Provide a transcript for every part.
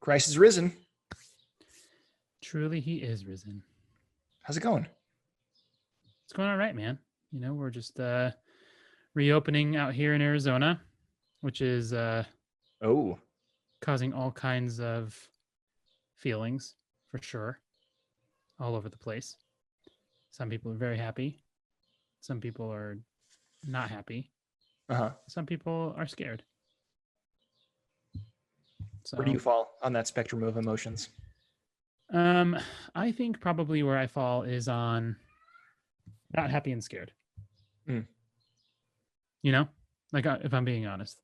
Christ is risen. Truly, he is risen. How's it going? It's going all right, man. You know, we're just reopening out here in Arizona, which is causing all kinds of feelings for sure, all over the place. Some people are very happy. Some people are not happy. Some people are scared. So, where do you fall on that spectrum of emotions? I think probably where I fall is on not happy and scared. Mm. You know, like if I'm being honest,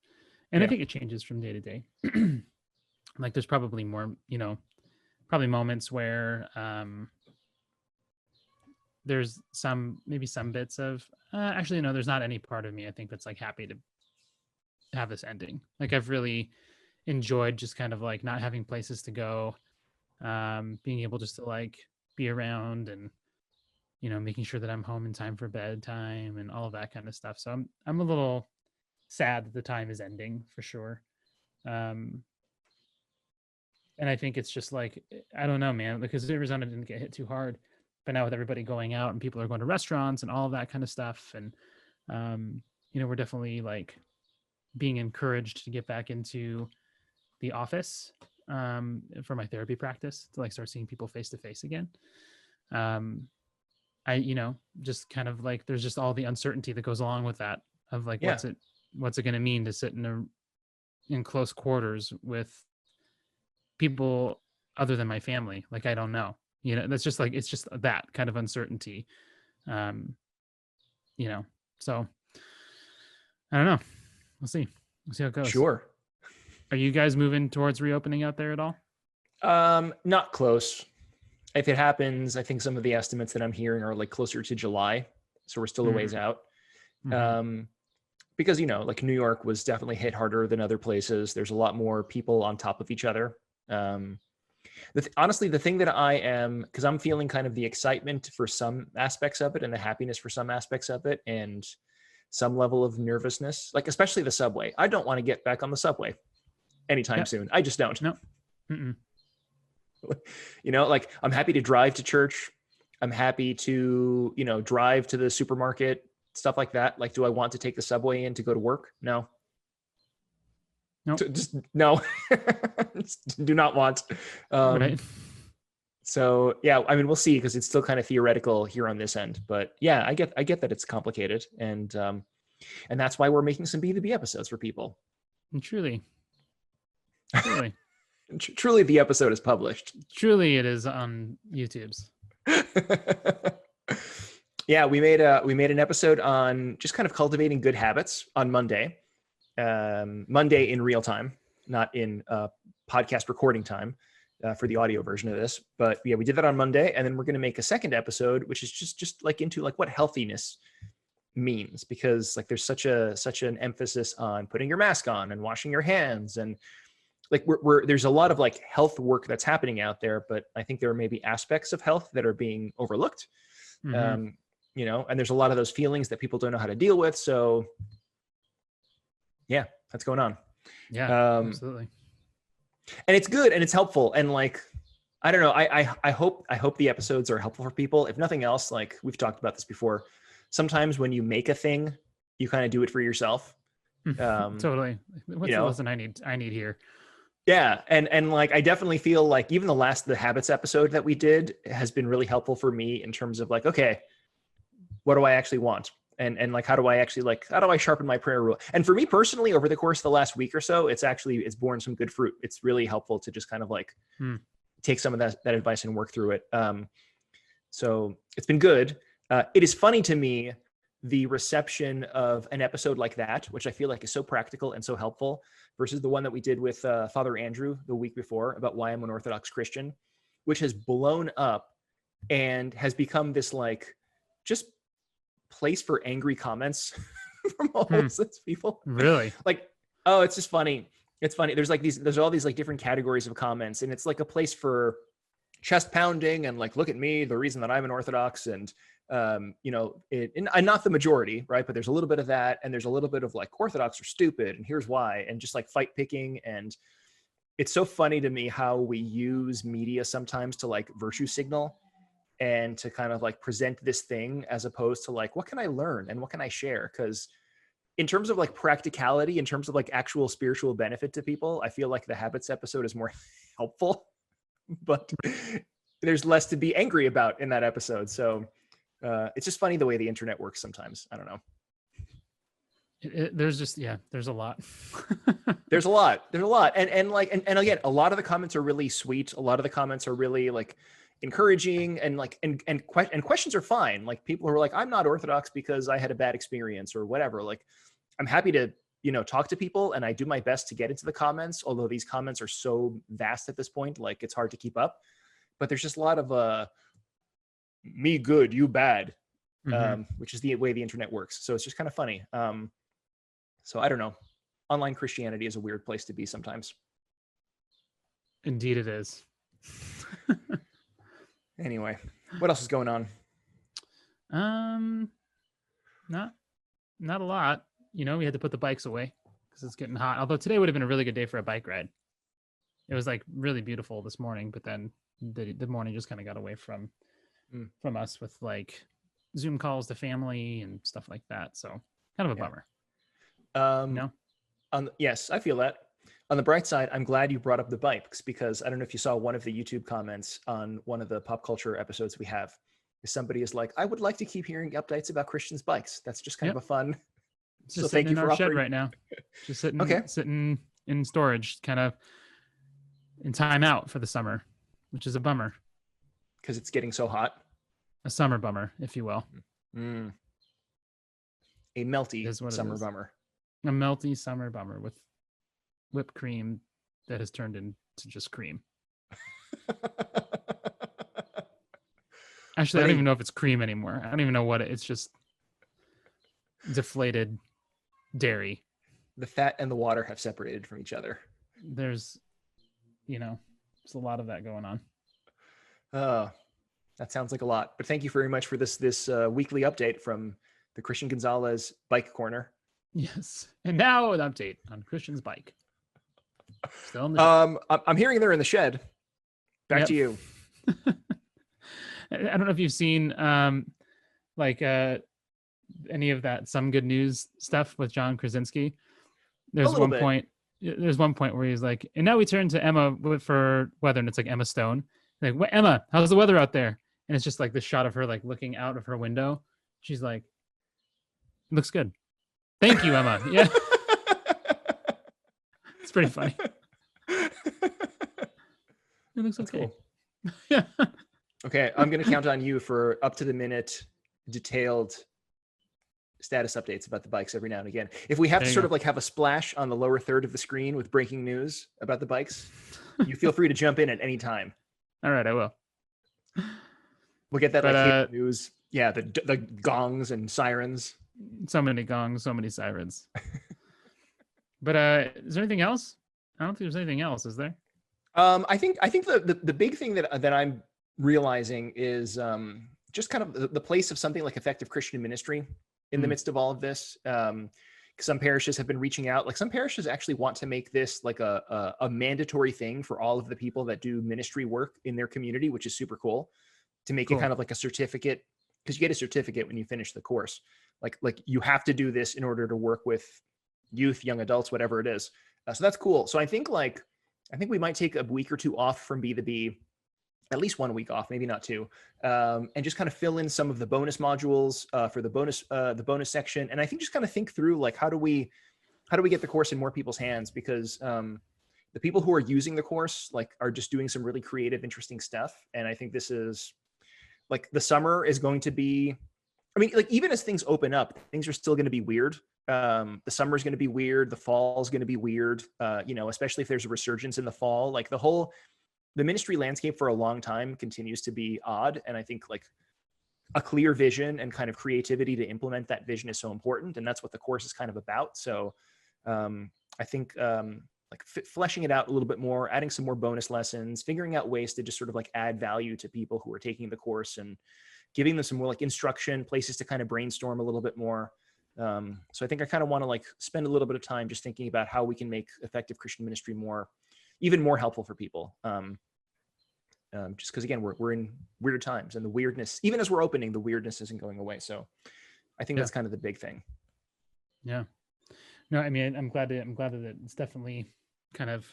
and I think it changes from day to day. Like there's probably more, you know, probably moments where there's maybe some bits of actually no, there's not any part of me I think that's like happy to have this ending. Like I've really enjoyed just kind of like not having places to go, being able just to like be around and, you know, making sure that I'm home in time for bedtime and all of that kind of stuff. So I'm a little sad that the time is ending for sure. And I think it's just like, I don't know, man, because Arizona didn't get hit too hard, but now with everybody going out and people are going to restaurants and all of that kind of stuff. And, you know, we're definitely like being encouraged to get back into the office for my therapy practice to like start seeing people face to face again. I, you know, just kind of like, there's just all the uncertainty that goes along with that of like, what's it going to mean to sit in close quarters with people other than my family? Like, I don't know, you know, that's just like, it's just that kind of uncertainty. You know, so I don't know. We'll see how it goes. Sure. Are you guys moving towards reopening out there at all? Not close. If it happens, I think some of the estimates that I'm hearing are like closer to July. So we're still a ways out. Because, you know, like New York was definitely hit harder than other places. There's a lot more people on top of each other. Honestly, the thing that I am, because I'm feeling kind of the excitement for some aspects of it and the happiness for some aspects of it and some level of nervousness, like especially the subway. I don't want to get back on the subway anytime soon. I just don't. No. You know, like I'm happy to drive to church. I'm happy to, you know, drive to the supermarket, stuff like that. Like, do I want to take the subway in to go to work? No. Just no. Just do not want. Right. So yeah, I mean, we'll see because it's still kind of theoretical here on this end. But yeah, I get that it's complicated, and that's why we're making some B2B episodes for people. And truly. Truly, the episode is published. Truly, it is on YouTube's. Yeah, we made an episode on just kind of cultivating good habits on Monday. Monday in real time, not in podcast recording time for the audio version of this. But yeah, we did that on Monday, and then we're going to make a second episode, which is just like into like what healthiness means, because like there's such an emphasis on putting your mask on and washing your hands, and like there's a lot of like health work that's happening out there, but I think there are maybe aspects of health that are being overlooked. You know, and there's a lot of those feelings that people don't know how to deal with. So yeah, that's going on. Yeah, absolutely. And it's good and it's helpful. And like, I don't know, I hope the episodes are helpful for people. If nothing else, like we've talked about this before, sometimes when you make a thing, you kind of do it for yourself. Totally. What's the lesson I need here? Yeah. And like, I definitely feel like even the habits episode that we did has been really helpful for me in terms of like, okay, what do I actually want? And like, how do I sharpen my prayer rule? And for me personally, over the course of the last week or so, it's borne some good fruit. It's really helpful to just kind of like take some of that advice and work through it. So it's been good. It is funny to me, the reception of an episode like that, which I feel like is so practical and so helpful, versus the one that we did with Father Andrew the week before about why I'm an Orthodox Christian, which has blown up and has become this like just place for angry comments from all these people. Really? Like, oh, it's just funny. It's funny. There's all these like different categories of comments, and it's like a place for chest pounding and like, look at me, the reason that I'm an Orthodox, and you know, and not the majority, right? But there's a little bit of that, and there's a little bit of like Orthodox are stupid, and here's why, and just like fight picking, and it's so funny to me how we use media sometimes to like virtue signal and to kind of like present this thing as opposed to like, what can I learn and what can I share? Because in terms of like practicality, in terms of like actual spiritual benefit to people, I feel like the habits episode is more helpful, but there's less to be angry about in that episode. So it's just funny the way the internet works sometimes. I don't know. There's just, there's a lot. There's a lot. And again, a lot of the comments are really sweet. A lot of the comments are really like encouraging and like, and questions are fine. Like people who are like, I'm not Orthodox because I had a bad experience or whatever. Like I'm happy to, talk to people, and I do my best to get into the comments. Although these comments are so vast at this point, like it's hard to keep up, but there's just a lot of, me good, you bad, which is the way the internet works. So it's just kind of funny. So I don't know. Online Christianity is a weird place to be sometimes. Indeed it is. Anyway, what else is going on? Not a lot. We had to put the bikes away because it's getting hot. Although today would have been a really good day for a bike ride. It was like really beautiful this morning, but then the morning just kind of got away from us with like Zoom calls to family and stuff like that. So kind of a bummer. Yes, I feel that. On the bright side, I'm glad you brought up the bikes, because I don't know if you saw one of the YouTube comments on one of the pop culture episodes we have. Somebody is like, I would like to keep hearing updates about Christians' bikes. That's just kind of a fun. It's just sitting in our shed right now. Just sitting in storage, kind of in timeout for the summer, which is a bummer. Because it's getting so hot. A summer bummer, if you will. A melty summer bummer. A melty summer bummer with whipped cream that has turned into just cream. Actually, I don't even know if it's cream anymore. I don't even know what it's just deflated dairy. The fat and the water have separated from each other. There's a lot of that going on. That sounds like a lot. But thank you very much for this weekly update from the Christian Gonzalez Bike Corner. Yes. And now an update on Christian's bike. Still in the I'm hearing they're in the shed. Back to you. I don't know if you've seen any of that Some Good News stuff with John Krasinski. There's one point where he's like, and now we turn to Emma for weather, and it's like Emma Stone. Like, what, Emma, how's the weather out there? And it's just like this shot of her like looking out of her window. She's like, looks good. Thank you, Emma. Yeah. It's pretty funny. It looks okay. Cool. Yeah. Okay, I'm going to count on you for up-to-the-minute, detailed status updates about the bikes every now and again. If we have to sort of like have a splash on the lower third of the screen with breaking news about the bikes, you feel free to jump in at any time. All right, I will. We'll get that hit news. Yeah, the gongs and sirens. So many gongs, so many sirens. But is there anything else? I don't think there's anything else, is there? I think the big thing that I'm realizing is just kind of the place of something like effective Christian ministry in the midst of all of this. Some parishes have been reaching out. Like some parishes actually want to make this like a mandatory thing for all of the people that do ministry work in their community, which is super cool. To make it kind of like a certificate, because you get a certificate when you finish the course. Like you have to do this in order to work with youth, young adults, whatever it is. So that's cool. So I think we might take a week or two off from B2B, at least 1 week off, maybe not two, and just kind of fill in some of the bonus modules for the bonus section. And I think just kind of think through like, how do we get the course in more people's hands? Because the people who are using the course like are just doing some really creative, interesting stuff. And I think this is like the summer is going to be, I mean, like even as things open up, things are still going to be weird. The summer is going to be weird. The fall is going to be weird. Especially if there's a resurgence in the fall, like the ministry landscape for a long time continues to be odd. And I think like a clear vision and kind of creativity to implement that vision is so important. And that's what the course is kind of about. So I think fleshing it out a little bit more, adding some more bonus lessons, figuring out ways to just sort of like add value to people who are taking the course and giving them some more like instruction, places to kind of brainstorm a little bit more. So I think I kind of want to like spend a little bit of time just thinking about how we can make effective Christian ministry more even more helpful for people. Just because again, we're in weird times, and the weirdness, even as we're opening, the weirdness isn't going away. So I think that's kind of the big thing. Yeah. No, I mean, I'm glad that it's definitely kind of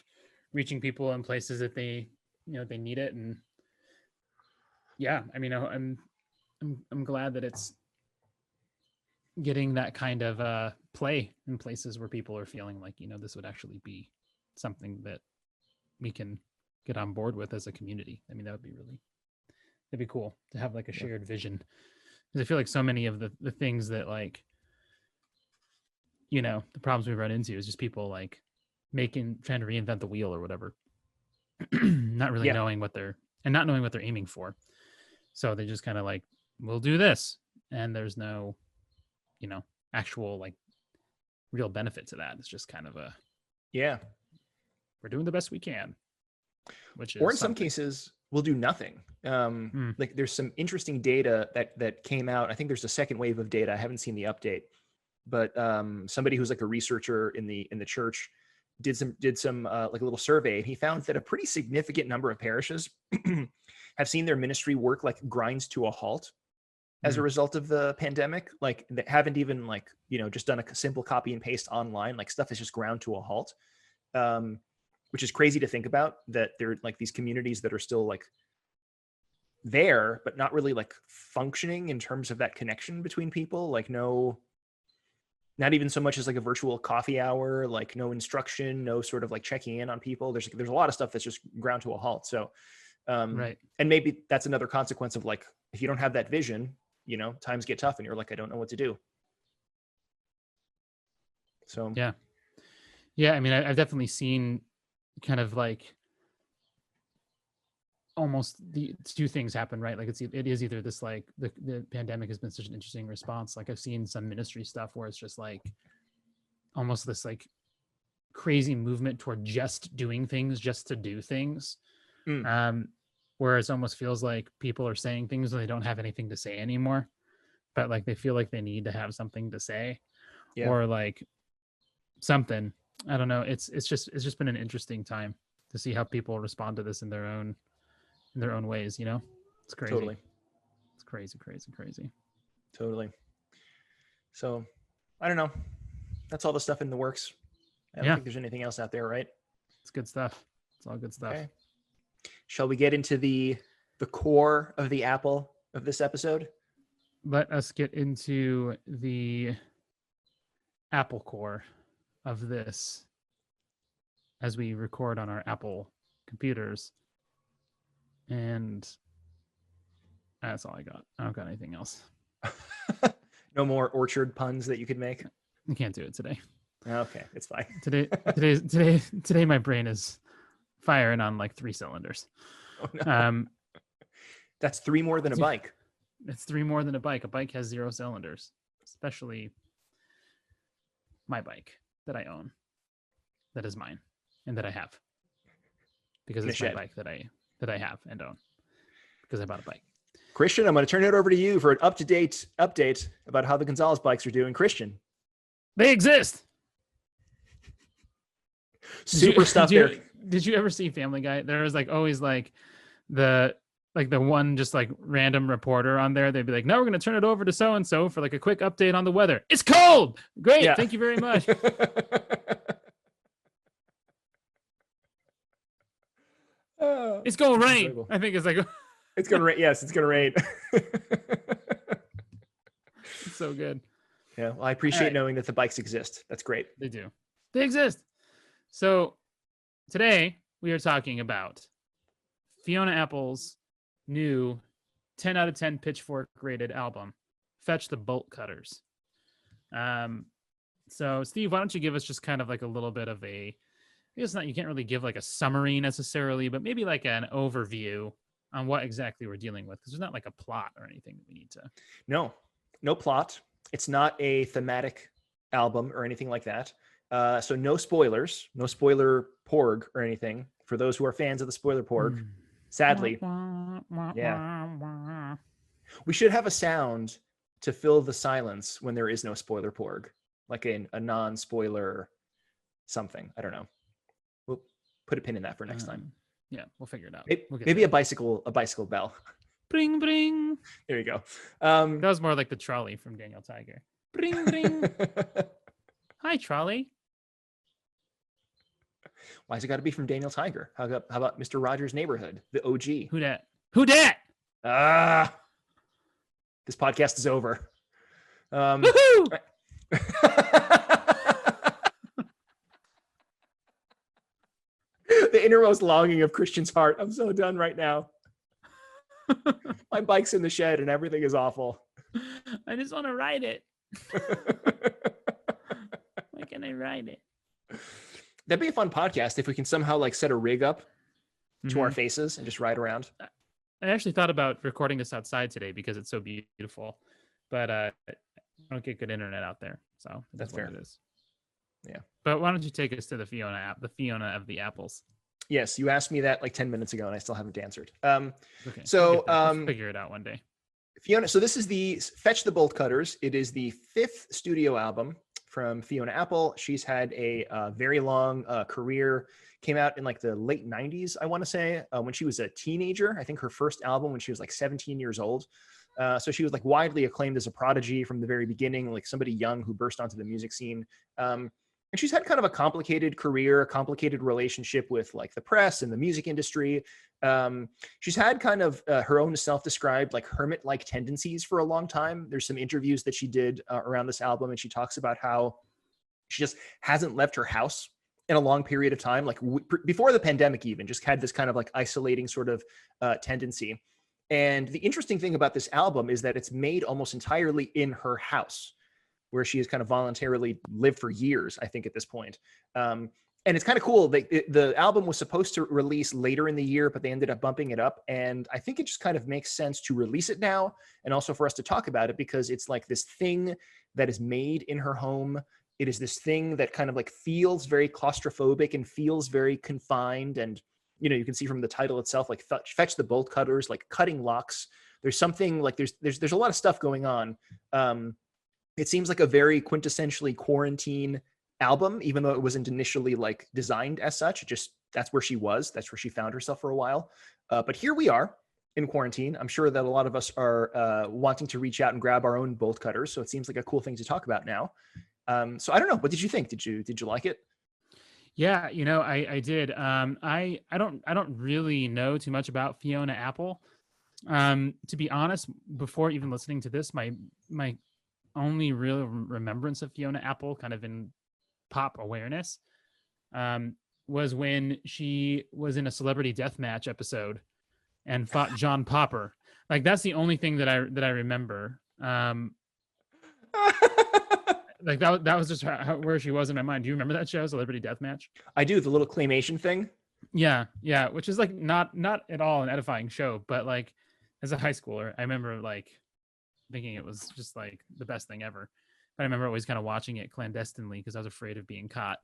reaching people in places that they need it. And yeah, I mean, I'm glad that it's getting that kind of play in places where people are feeling like, this would actually be something that we can get on board with as a community. I mean, that'd be cool to have like a shared vision. Because I feel like so many of the things that like, the problems we run into is just people like trying to reinvent the wheel or whatever, not really knowing what they're aiming for. So they just kind of like, we'll do this. And there's no, actual like real benefit to that. It's just kind of we're doing the best we can, which is, or in some cases we'll do nothing. Like there's some interesting data that came out. I think there's a second wave of data. I haven't seen the update, but somebody who's like a researcher in the church did some like a little survey, and he found that a pretty significant number of parishes have seen their ministry work like grinds to a halt as a result of the pandemic. Like that haven't even like, just done a simple copy and paste online, like stuff is just ground to a halt. Which is crazy to think about, that there are like these communities that are still like there, but not really like functioning in terms of that connection between people. Like not even so much as like a virtual coffee hour, like no instruction, no sort of like checking in on people. There's a lot of stuff that's just ground to a halt. So, right. And maybe that's another consequence of like, if you don't have that vision, times get tough and you're like, I don't know what to do. So, yeah. I mean, I've definitely seen kind of like almost the two things happen, right? Like it is either this like the pandemic has been such an interesting response. Like I've seen some ministry stuff where it's just like almost this like crazy movement toward just doing things just to do things. Where it almost feels like people are saying things and they don't have anything to say anymore, but like they feel like they need to have something to say, or like something. I don't know. It's just been an interesting time to see how people respond to this in their own ways. It's crazy. Totally. It's crazy. Totally. So I don't know. That's all the stuff in the works. I don't think there's anything else out there, right? It's good stuff. It's all good stuff. Okay. Shall we get into the core of the apple of this episode? Let us get into the apple core of this as we record on our Apple computers. And that's all I got. I don't got anything else. No more orchard puns that you could make? I can't do it today. Okay, it's fine. Today my brain is firing on like 3 cylinders. Oh, no. That's 3 more than a bike. It's 3 more than a bike. A bike has 0 cylinders, especially my bike that I own, that is mine, and that I have, because it's my bike that I have and own, because I bought a bike. Christian, I'm going to turn it over to you for an up-to-date update about how the Gonzalez bikes are doing. Christian, they exist. Super stuff there. Did you ever see Family Guy? There was like always like the one just like random reporter on there. They'd be like, now we're going to turn it over to so-and-so for like a quick update on the weather. It's cold. Great. Yeah. Thank you very much. It's going to rain. Incredible. I think it's like, it's going to rain. Yes, it's going to rain. It's so good. Yeah. Well, I appreciate knowing that the bikes exist. That's great. They do. They exist. So today we are talking about Fiona Apple's new 10 out of 10 Pitchfork rated album, Fetch the Bolt Cutters. So Steve, why don't you give us just kind of like a little bit of I guess you can't really give like a summary necessarily, but maybe like an overview on what exactly we're dealing with, because there's not like a plot or anything that we need to. No plot. It's not a thematic album or anything like that. So no spoilers, no spoiler porg or anything for those who are fans of the spoiler porg. Sadly. Yeah. We should have a sound to fill the silence when there is no spoiler porg, like a non-spoiler something. I don't know. We'll put a pin in that for next time. Yeah, we'll figure it out. Maybe a bicycle bell. Bring, bring. There you go. That was more like the trolley from Daniel Tiger. Bring, bring. Hi, trolley. Why's it got to be from Daniel Tiger? How about Mr. Rogers' Neighborhood, the OG? Who dat? Who dat? This podcast is over. Woohoo! The innermost longing of Christian's heart. I'm so done right now. My bike's in the shed and everything is awful. I just want to ride it. Why can't I ride it? That'd be a fun podcast if we can somehow like set a rig up to our faces and just ride around. I actually thought about recording this outside today because it's so beautiful, but I don't get good internet out there, so that's fair. It is. Yeah. But why don't you take us to the Fiona app, the Fiona of the apples? Yes, you asked me that like 10 minutes ago, and I still haven't answered. Okay. So we'll figure it out one day. Fiona. So this is the Fetch the Bolt Cutters. It is the 5th studio album from Fiona Apple. She's had a very long career. Came out in like the late 90s, I want to say, when she was a teenager. I think her first album when she was like 17 years old. So she was like widely acclaimed as a prodigy from the very beginning, like somebody young who burst onto the music scene. And she's had kind of a complicated career, a complicated relationship with like the press and the music industry. She's had kind of her own self-described like hermit-like tendencies for a long time. There's some interviews that she did around this album, and she talks about how she just hasn't left her house in a long period of time, like before the pandemic even, just had this kind of like isolating sort of tendency. And the interesting thing about this album is that it's made almost entirely in her house, where she has kind of voluntarily lived for years, I think, at this point. And it's kind of cool. The album was supposed to release later in the year, but they ended up bumping it up. And I think it just kind of makes sense to release it now, and also for us to talk about it, because it's like this thing that is made in her home. It is this thing that kind of like feels very claustrophobic and feels very confined. And, you know, you can see from the title itself, like Fetch the Bolt Cutters, like cutting locks. There's something like there's a lot of stuff going on. It seems like a very quintessentially quarantine album, even though it wasn't initially like designed as such. Just that's where she was. That's where she found herself for a while. But here we are in quarantine. I'm sure that a lot of us are wanting to reach out and grab our own bolt cutters. So it seems like a cool thing to talk about now. So I don't know. What did you think? Did you like it? Yeah, you know, I did. I don't really know too much about Fiona Apple. To be honest, before even listening to this, my only real remembrance of Fiona Apple, kind of in pop awareness, was when she was in a Celebrity Deathmatch episode and fought John Popper. Like that's the only thing that I remember. Like that was just where she was in my mind. Do you remember that show, Celebrity Deathmatch? I do, the little claymation thing. Yeah, which is like not at all an edifying show, but like as a high schooler, I remember like thinking it was just like the best thing ever. But I remember always kind of watching it clandestinely because I was afraid of being caught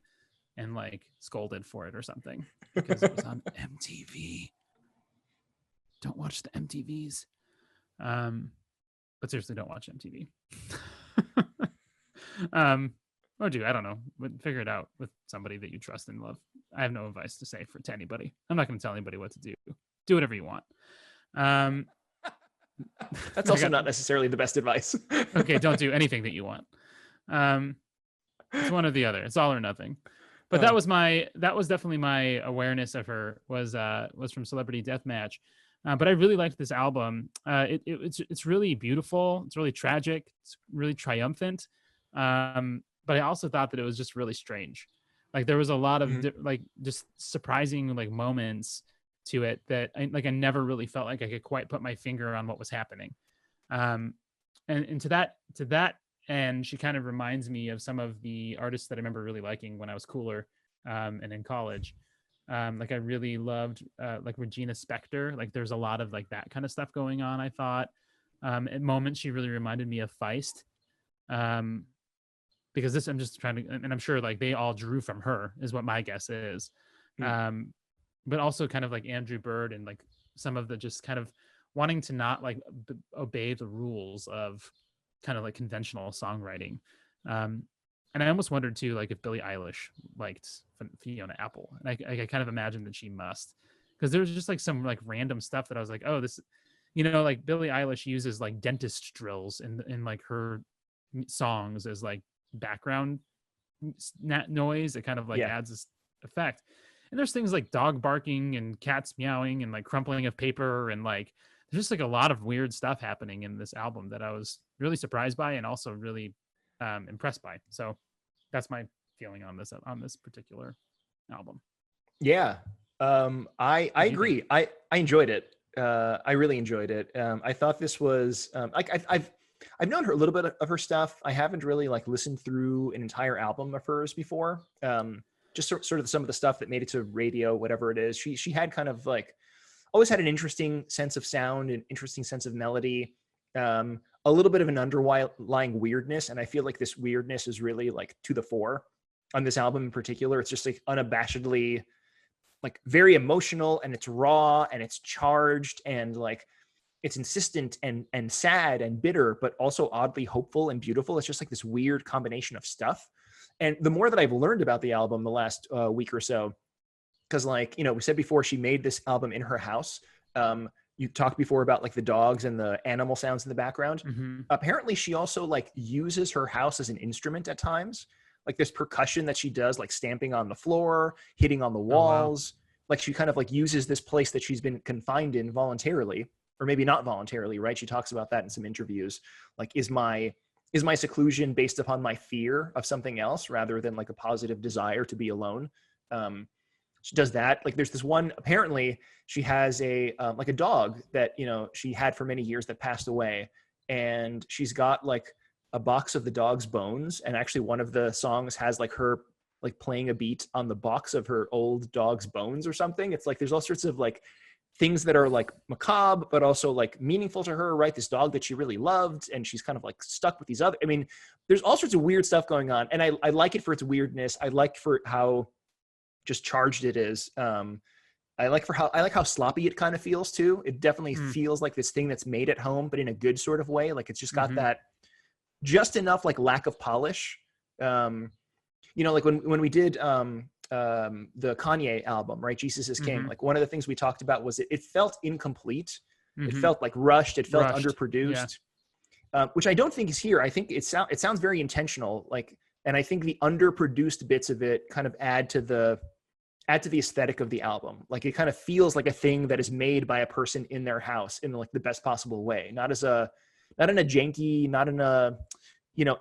and like scolded for it or something because it was on MTV. Don't watch the MTVs. But seriously, don't watch MTV. Or do, I don't know, figure it out with somebody that you trust and love. I have no advice to say to anybody. I'm not going to tell anybody what to do. Do whatever you want. That's also not necessarily the best advice. Okay, don't do anything that you want. It's one or the other. It's all or nothing. But that was definitely my awareness of her was from Celebrity Deathmatch. But I really liked this album. It's really beautiful. It's really tragic. It's really triumphant. But I also thought that it was just really strange. Like there was a lot of like just surprising like moments to it that I never really felt like I could quite put my finger on what was happening. And to that end, she kind of reminds me of some of the artists that I remember really liking when I was cooler and in college. Like I really loved like Regina Spektor. Like there's a lot of like that kind of stuff going on, I thought. At moments she really reminded me of Feist. Because this, I'm just trying to, and I'm sure like they all drew from her is what my guess is. But also kind of like Andrew Bird and like some of the just kind of wanting to not like obey the rules of kind of like conventional songwriting. And I almost wondered too, like if Billie Eilish liked Fiona Apple, and I kind of imagine that she must, because there was just like some like random stuff that I was like, oh, this, like Billie Eilish uses like dentist drills in like her songs as like background noise. It kind of like Yeah. adds this effect. And there's things like dog barking and cats meowing and like crumpling of paper, and like there's just like a lot of weird stuff happening in this album that I was really surprised by and also really impressed by. So that's my feeling on this particular album. Yeah. I What do you agree. think? I enjoyed it. I really enjoyed it. I thought this was like I've known her a little bit of her stuff. I haven't really like listened through an entire album of hers before. Just sort of some of the stuff that made it to radio, whatever it is. She had kind of like always had an interesting sense of sound, an interesting sense of melody, a little bit of an underlying weirdness. And I feel like this weirdness is really like to the fore on this album in particular. It's just like unabashedly like very emotional, and it's raw and it's charged, and like it's insistent and sad and bitter, but also oddly hopeful and beautiful. It's just like this weird combination of stuff. And the more that I've learned about the album the last week or so, because like, we said before, she made this album in her house. You talked before about like the dogs and the animal sounds in the background. Mm-hmm. Apparently she also like uses her house as an instrument at times. Like there's percussion that she does, like stamping on the floor, hitting on the walls. Oh, wow. Like she kind of like uses this place that she's been confined in voluntarily, or maybe not voluntarily, right? She talks about that in some interviews. Like, is my seclusion based upon my fear of something else rather than like a positive desire to be alone? She does that. Like there's this one, apparently she has a like a dog that she had for many years that passed away, and she's got like a box of the dog's bones, and actually one of the songs has like her like playing a beat on the box of her old dog's bones or something. It's like there's all sorts of like things that are like macabre but also like meaningful to her, right? This dog that she really loved, and she's kind of like stuck with these other, I mean, there's all sorts of weird stuff going on, and I like it for its weirdness. I like for how just charged it is. I like how sloppy it kind of feels too. It definitely feels like this thing that's made at home, but in a good sort of way. Like it's just got that just enough like lack of polish. Like when we did the Kanye album, right? Jesus is King. Like one of the things we talked about was it felt incomplete. It felt like rushed. It felt underproduced, which I don't think is here. I think it sounds very intentional. Like, and I think the underproduced bits of it kind of add to the aesthetic of the album. Like it kind of feels like a thing that is made by a person in their house in like the best possible way, not in a janky, not in a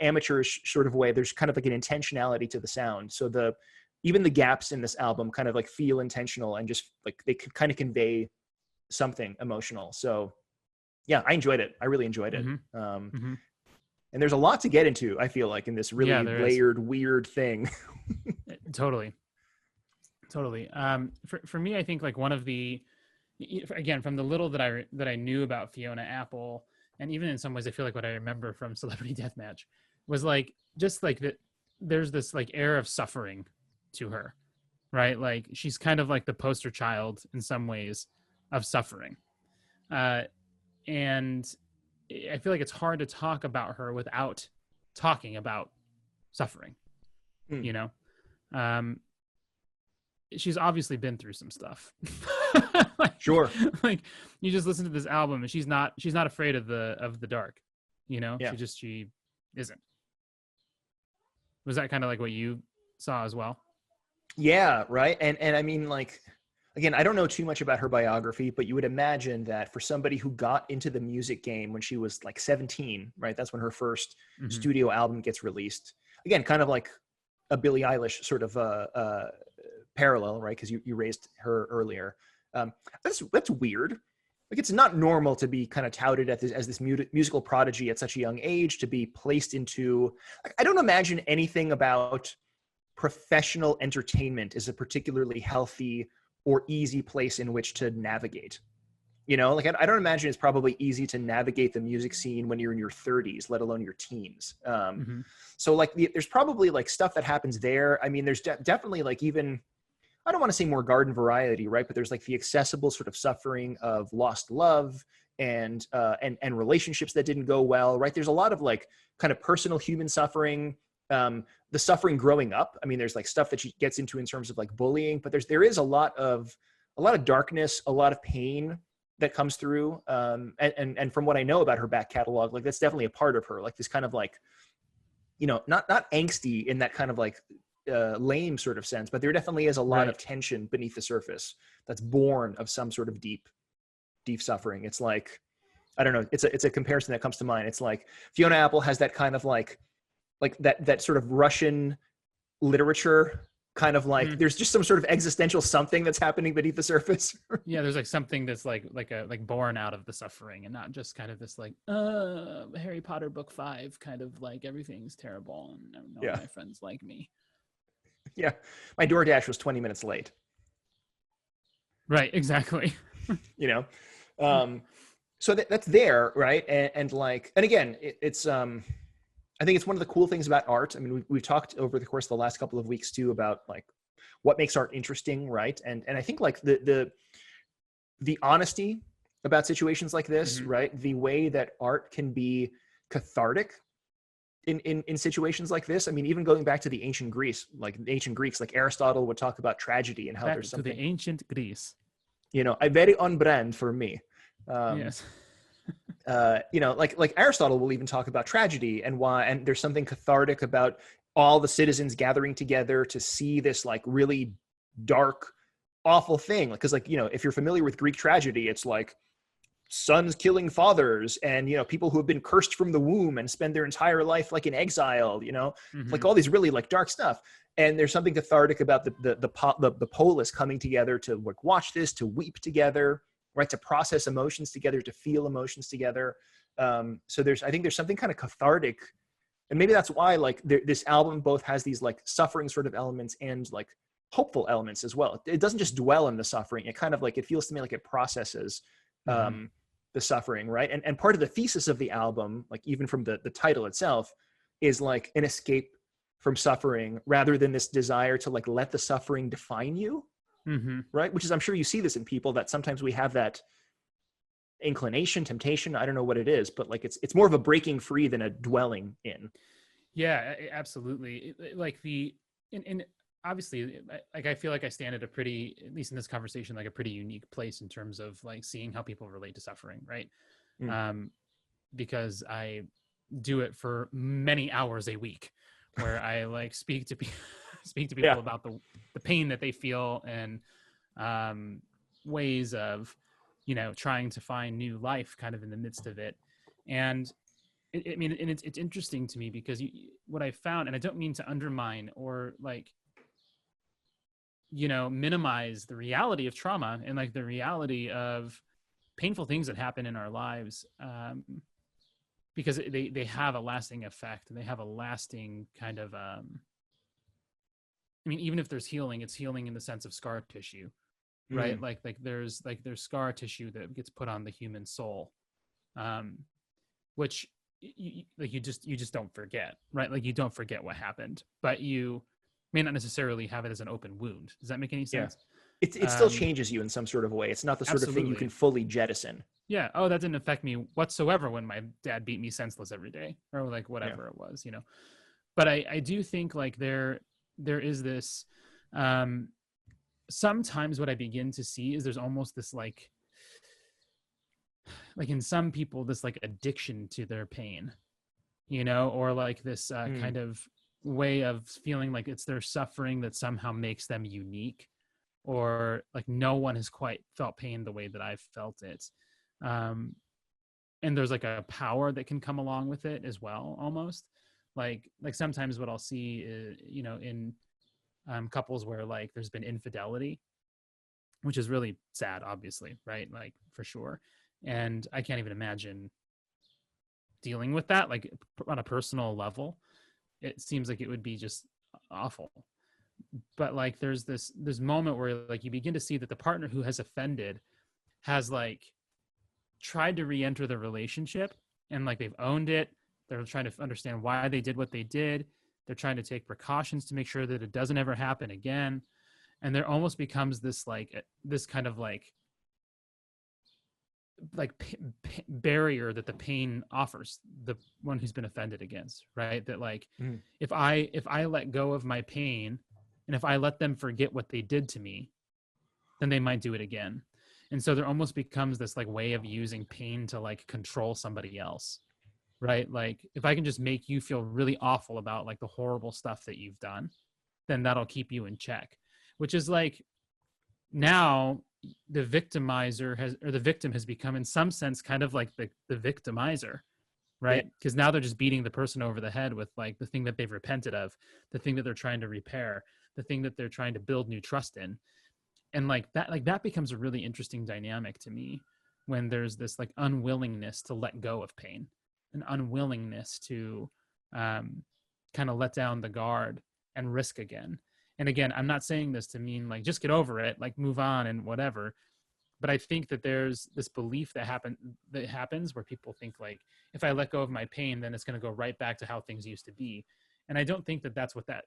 amateurish sort of way. There's kind of like an intentionality to the sound. So even the gaps in this album kind of like feel intentional, and just like they could kind of convey something emotional. So yeah, I enjoyed it. I really enjoyed it. And there's a lot to get into, I feel like, in this really layered, weird thing. Totally. For me, I think like one of the, again, from the little that I knew about Fiona Apple, and even in some ways, I feel like what I remember from Celebrity Deathmatch was like, just like that there's this like air of suffering to her, right? Like she's kind of like the poster child in some ways of suffering. And I feel like it's hard to talk about her without talking about suffering, she's obviously been through some stuff. Sure. Like you just listen to this album and she's not afraid of the dark, Yeah. She isn't. Was that kind of like what you saw as well? Yeah. Right. And I mean, like, again, I don't know too much about her biography, but you would imagine that for somebody who got into the music game when she was like 17, right? That's when her first studio album gets released. Again, kind of like a Billie Eilish sort of parallel, right? Because you raised her earlier. That's weird. Like it's not normal to be kind of touted as this musical prodigy at such a young age, to be placed into. Like, I don't imagine anything about professional entertainment is a particularly healthy or easy place in which to navigate. Like I don't imagine it's probably easy to navigate the music scene when you're in your 30s, let alone your teens. So like there's probably like stuff that happens there. I mean, there's definitely like even, I don't want to say more garden variety, right? But there's like the accessible sort of suffering of lost love and relationships that didn't go well, right? There's a lot of like kind of personal human suffering. the suffering growing up. I mean, there's like stuff that she gets into in terms of like bullying, but there is a lot of darkness, a lot of pain that comes through. And from what I know about her back catalog, like that's definitely a part of her, like this kind of like, you know, not angsty in that kind of like lame sort of sense, but there definitely is a lot of tension beneath the surface that's born of some sort of deep suffering. It's like, I don't know, it's a comparison that comes to mind. It's like Fiona Apple has that kind of like that sort of Russian literature kind of like there's just some sort of existential something that's happening beneath the surface. Yeah, there's like something that's like born out of the suffering, and not just kind of this like Harry Potter book 5 kind of like everything's terrible and none of my friends like me. Yeah, my DoorDash was 20 minutes late. Right, exactly. You know, so that's there, right? And like, and again, it's I think it's one of the cool things about art. I mean, we've talked over the course of the last couple of weeks too about like what makes art interesting, right? And I think like the honesty about situations like this, right? The way that art can be cathartic in situations like this. I mean, even going back to the ancient Greece, like ancient Greeks, like Aristotle would talk about tragedy and how there's something to the ancient Greece. You know, a very on brand for me. Yes. You know, like Aristotle will even talk about tragedy and why, and there's something cathartic about all the citizens gathering together to see this like really dark, awful thing. Like, cause like, you know, if you're familiar with Greek tragedy, it's like sons killing fathers and, you know, people who have been cursed from the womb and spend their entire life like in exile, you know, like all these really like dark stuff. And there's something cathartic about the polis coming together to like watch this, to weep together, right? To process emotions together, to feel emotions together. So I think there's something kind of cathartic, and maybe that's why like this album both has these like suffering sort of elements and like hopeful elements as well. It doesn't just dwell in the suffering. It kind of like, it feels to me like it processes the suffering, right? And part of the thesis of the album, like even from the title itself, is like an escape from suffering rather than this desire to like let the suffering define you. Right? Which is, I'm sure you see this in people, that sometimes we have that inclination, temptation, I don't know what it is, but like it's more of a breaking free than a dwelling in. Yeah, absolutely. Like and obviously, like I feel like I stand at a pretty, at least in this conversation, like a pretty unique place in terms of like seeing how people relate to suffering, right? Because I do it for many hours a week, where I like speak to people about the pain that they feel, and ways of, you know, trying to find new life kind of in the midst of it. And I mean, and it's interesting to me because what I found, and I don't mean to undermine or like, you know, minimize the reality of trauma and like the reality of painful things that happen in our lives, because they have a lasting effect, and they have a lasting kind of, I mean, even if there's healing, it's healing in the sense of scar tissue, right? Like there's scar tissue that gets put on the human soul, which you just don't forget, right? Like you don't forget what happened, but you may not necessarily have it as an open wound. Does that make any sense? It still changes you in some sort of way. It's not the sort of thing you can fully jettison. Yeah. Oh, that didn't affect me whatsoever when my dad beat me senseless every day, or like whatever it was, you know. But I do think like there is this, sometimes what I begin to see is there's almost this like in some people, this like addiction to their pain, you know, or like this kind of way of feeling like it's their suffering that somehow makes them unique, or like no one has quite felt pain the way that I've felt it. And there's like a power that can come along with it as well, almost like sometimes what I'll see is, you know, in couples where like there's been infidelity, which is really sad, obviously, right? Like for sure. And I can't even imagine dealing with that, like on a personal level. It seems like it would be just awful. But like there's this moment where like you begin to see that the partner who has offended has like tried to re-enter the relationship, and like they've owned it. They're trying to understand why they did what they did. They're trying to take precautions to make sure that it doesn't ever happen again. And there almost becomes this like this kind of like like barrier that the pain offers the one who's been offended against, right? That like if I let go of my pain, and if I let them forget what they did to me, then they might do it again. And so there almost becomes this like way of using pain to like control somebody else, right? Like if I can just make you feel really awful about like the horrible stuff that you've done, then that'll keep you in check. Which is like, now the victimizer has, or the victim has become in some sense kind of like the victimizer, right? Because now they're just beating the person over the head with like the thing that they've repented of, the thing that they're trying to repair, the thing that they're trying to build new trust in. And like that becomes a really interesting dynamic to me, when there's this like unwillingness to let go of pain, an unwillingness to kind of let down the guard and risk again. And again, I'm not saying this to mean like just get over it, like move on and whatever. But I think that there's this belief that happens where people think like, if I let go of my pain, then it's going to go right back to how things used to be. And I don't think that that's what that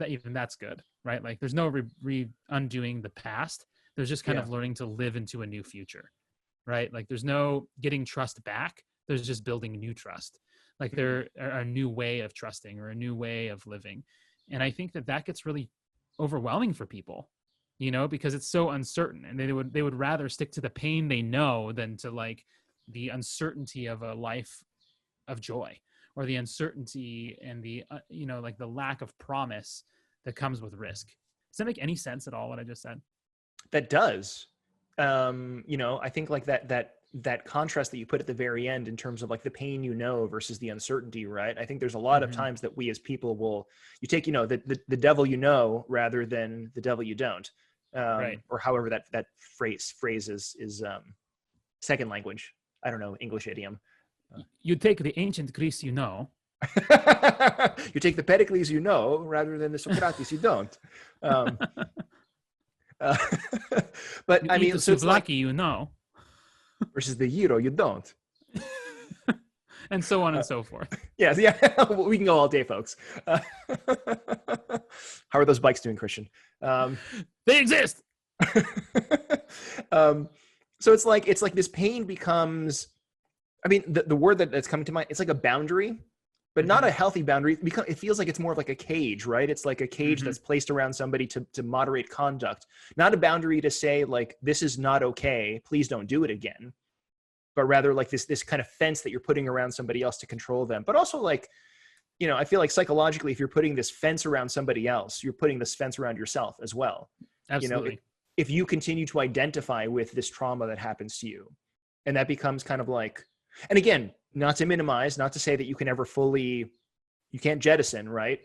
even that's good, right? Like there's no undoing the past. There's just kind of learning to live into a new future, right? Like there's no getting trust back. There's just building new trust. Like there are a new way of trusting or a new way of living. And I think that gets really overwhelming for people, you know, because it's so uncertain, and they would rather stick to the pain they know than to like the uncertainty of a life of joy, or the uncertainty and the you know, like the lack of promise that comes with risk. Does that make any sense at all, what I just said? That does. You know, I think like that contrast that you put at the very end in terms of like the pain, you know, versus the uncertainty, right? I think there's a lot of times that we as people you take, you know, the devil you know rather than the devil you don't, right? Or however that phrase is second language. I don't know, English idiom. You take the ancient Greece, you know. You take the Pericles you know rather than the Socrates you don't. But You I mean, the so it's like, souvlaki, you know. versus the gyro you don't. And so on and so forth. Yes, yeah. We can go all day, folks. How are those bikes doing, Christian? They exist. So it's like this pain becomes, I mean, the word that's coming to mind, it's like a boundary, but not a healthy boundary. It feels like it's more of like a cage, right? It's like a cage that's placed around somebody to moderate conduct, not a boundary to say like, this is not okay, please don't do it again, but rather like this kind of fence that you're putting around somebody else to control them. But also like, you know, I feel like psychologically, if you're putting this fence around somebody else, you're putting this fence around yourself as well. Absolutely. You know, if you continue to identify with this trauma that happens to you, and that becomes kind of like, and again, not to minimize, not to say that you can ever fully, you can't jettison, right?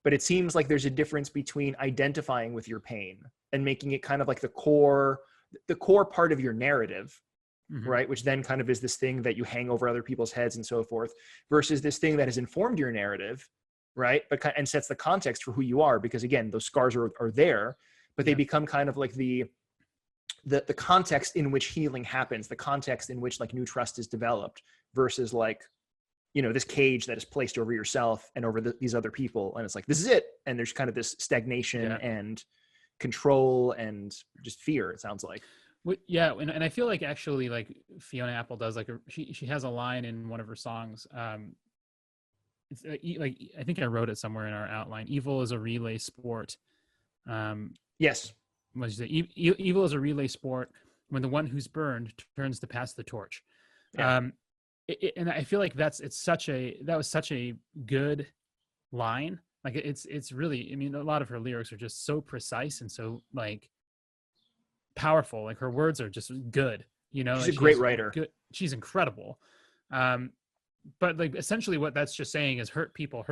But it seems like there's a difference between identifying with your pain and making it kind of like the core part of your narrative, right? Which then kind of is this thing that you hang over other people's heads and so forth, versus this thing that has informed your narrative, right? And sets the context for who you are, because again, those scars are there, but they become kind of like the context in which healing happens, the context in which like new trust is developed, versus like, you know, this cage that is placed over yourself and over these other people. And it's like, this is it. And there's kind of this stagnation and control and just fear, it sounds like. Yeah, and I feel like actually like Fiona Apple does like she has a line in one of her songs. It's like I think I wrote it somewhere in our outline. Evil is a relay sport. Yes. What did you say? Evil is a relay sport when the one who's burned turns to pass the torch. Yeah. And I feel like that was such a good line. Like it's really, I mean, a lot of her lyrics are just so precise and so like powerful. Like her words are just good, you know. She's like a great writer. She's incredible. But like essentially what that's just saying is hurt people,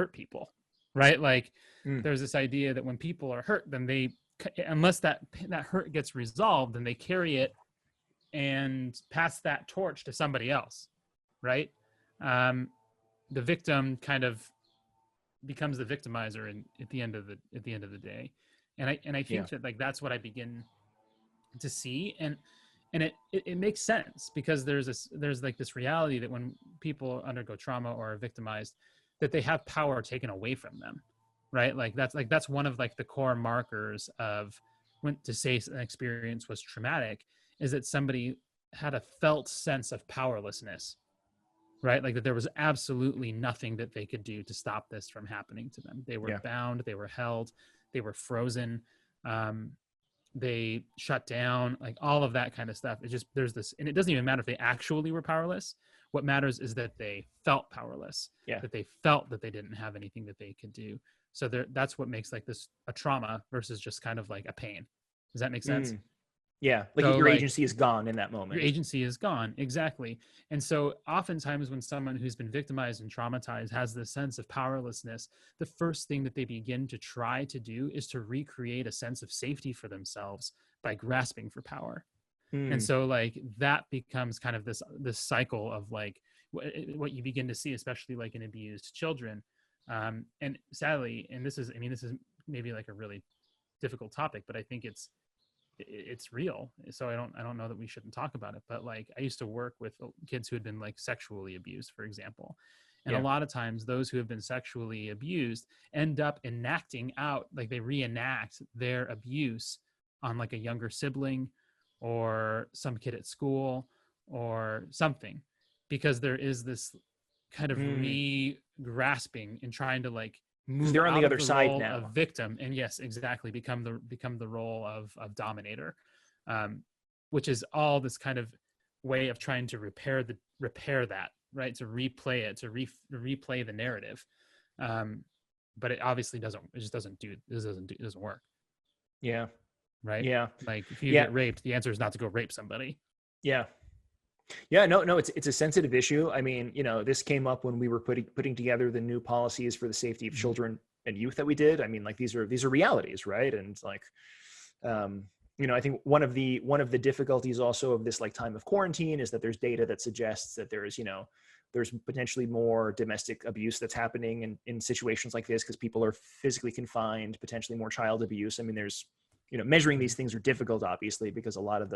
right? Like there's this idea that when people are hurt, then they, unless that hurt gets resolved, then they carry it and pass that torch to somebody else, right? The victim kind of becomes the victimizer at the end of the day, and I think that like that's what I begin to see, and it makes sense, because there's like this reality that when people undergo trauma or are victimized, that they have power taken away from them, right? That's one of like the core markers of when to say an experience was traumatic, is that somebody had a felt sense of powerlessness, right? Like that there was absolutely nothing that they could do to stop this from happening to them. They were bound, they were held, they were frozen, they shut down, like all of that kind of stuff. It just, there's this, and it doesn't even matter if they actually were powerless. What matters is that they felt powerless, that they felt that they didn't have anything that they could do. So that's what makes like this a trauma versus just kind of like a pain. Does that make sense? Yeah, like so, your like, agency is gone in that moment. Your agency is gone, exactly. And so oftentimes when someone who's been victimized and traumatized has this sense of powerlessness, the first thing that they begin to try to do is to recreate a sense of safety for themselves by grasping for power. And so like that becomes kind of this cycle of like what you begin to see, especially like in abused children. And sadly, and this is maybe like a really difficult topic, but I think it's real. So I don't know that we shouldn't talk about it, but like I used to work with kids who had been like sexually abused, for example. And a lot of times those who have been sexually abused end up enacting out, like they reenact their abuse on like a younger sibling or some kid at school or something, because there is this kind of re-grasping and trying to like move they're on out the of other the side role now. of victim, and yes, exactly, become the role of dominator, which is all this kind of way of trying to repair that, right? To replay it, to replay the narrative, but it obviously doesn't. It just doesn't work. Yeah. Right. Yeah. Like if you get raped, the answer is not to go rape somebody. Yeah. Yeah, no, it's a sensitive issue. I mean, this came up when we were putting together the new policies for the safety of children and youth that we did. I mean, like these are realities, right? And like, I think one of the difficulties also of this like time of quarantine is that there's data that suggests that there's potentially more domestic abuse that's happening in situations like this because people are physically confined, potentially more child abuse. I mean, there's measuring these things are difficult, obviously, because a lot of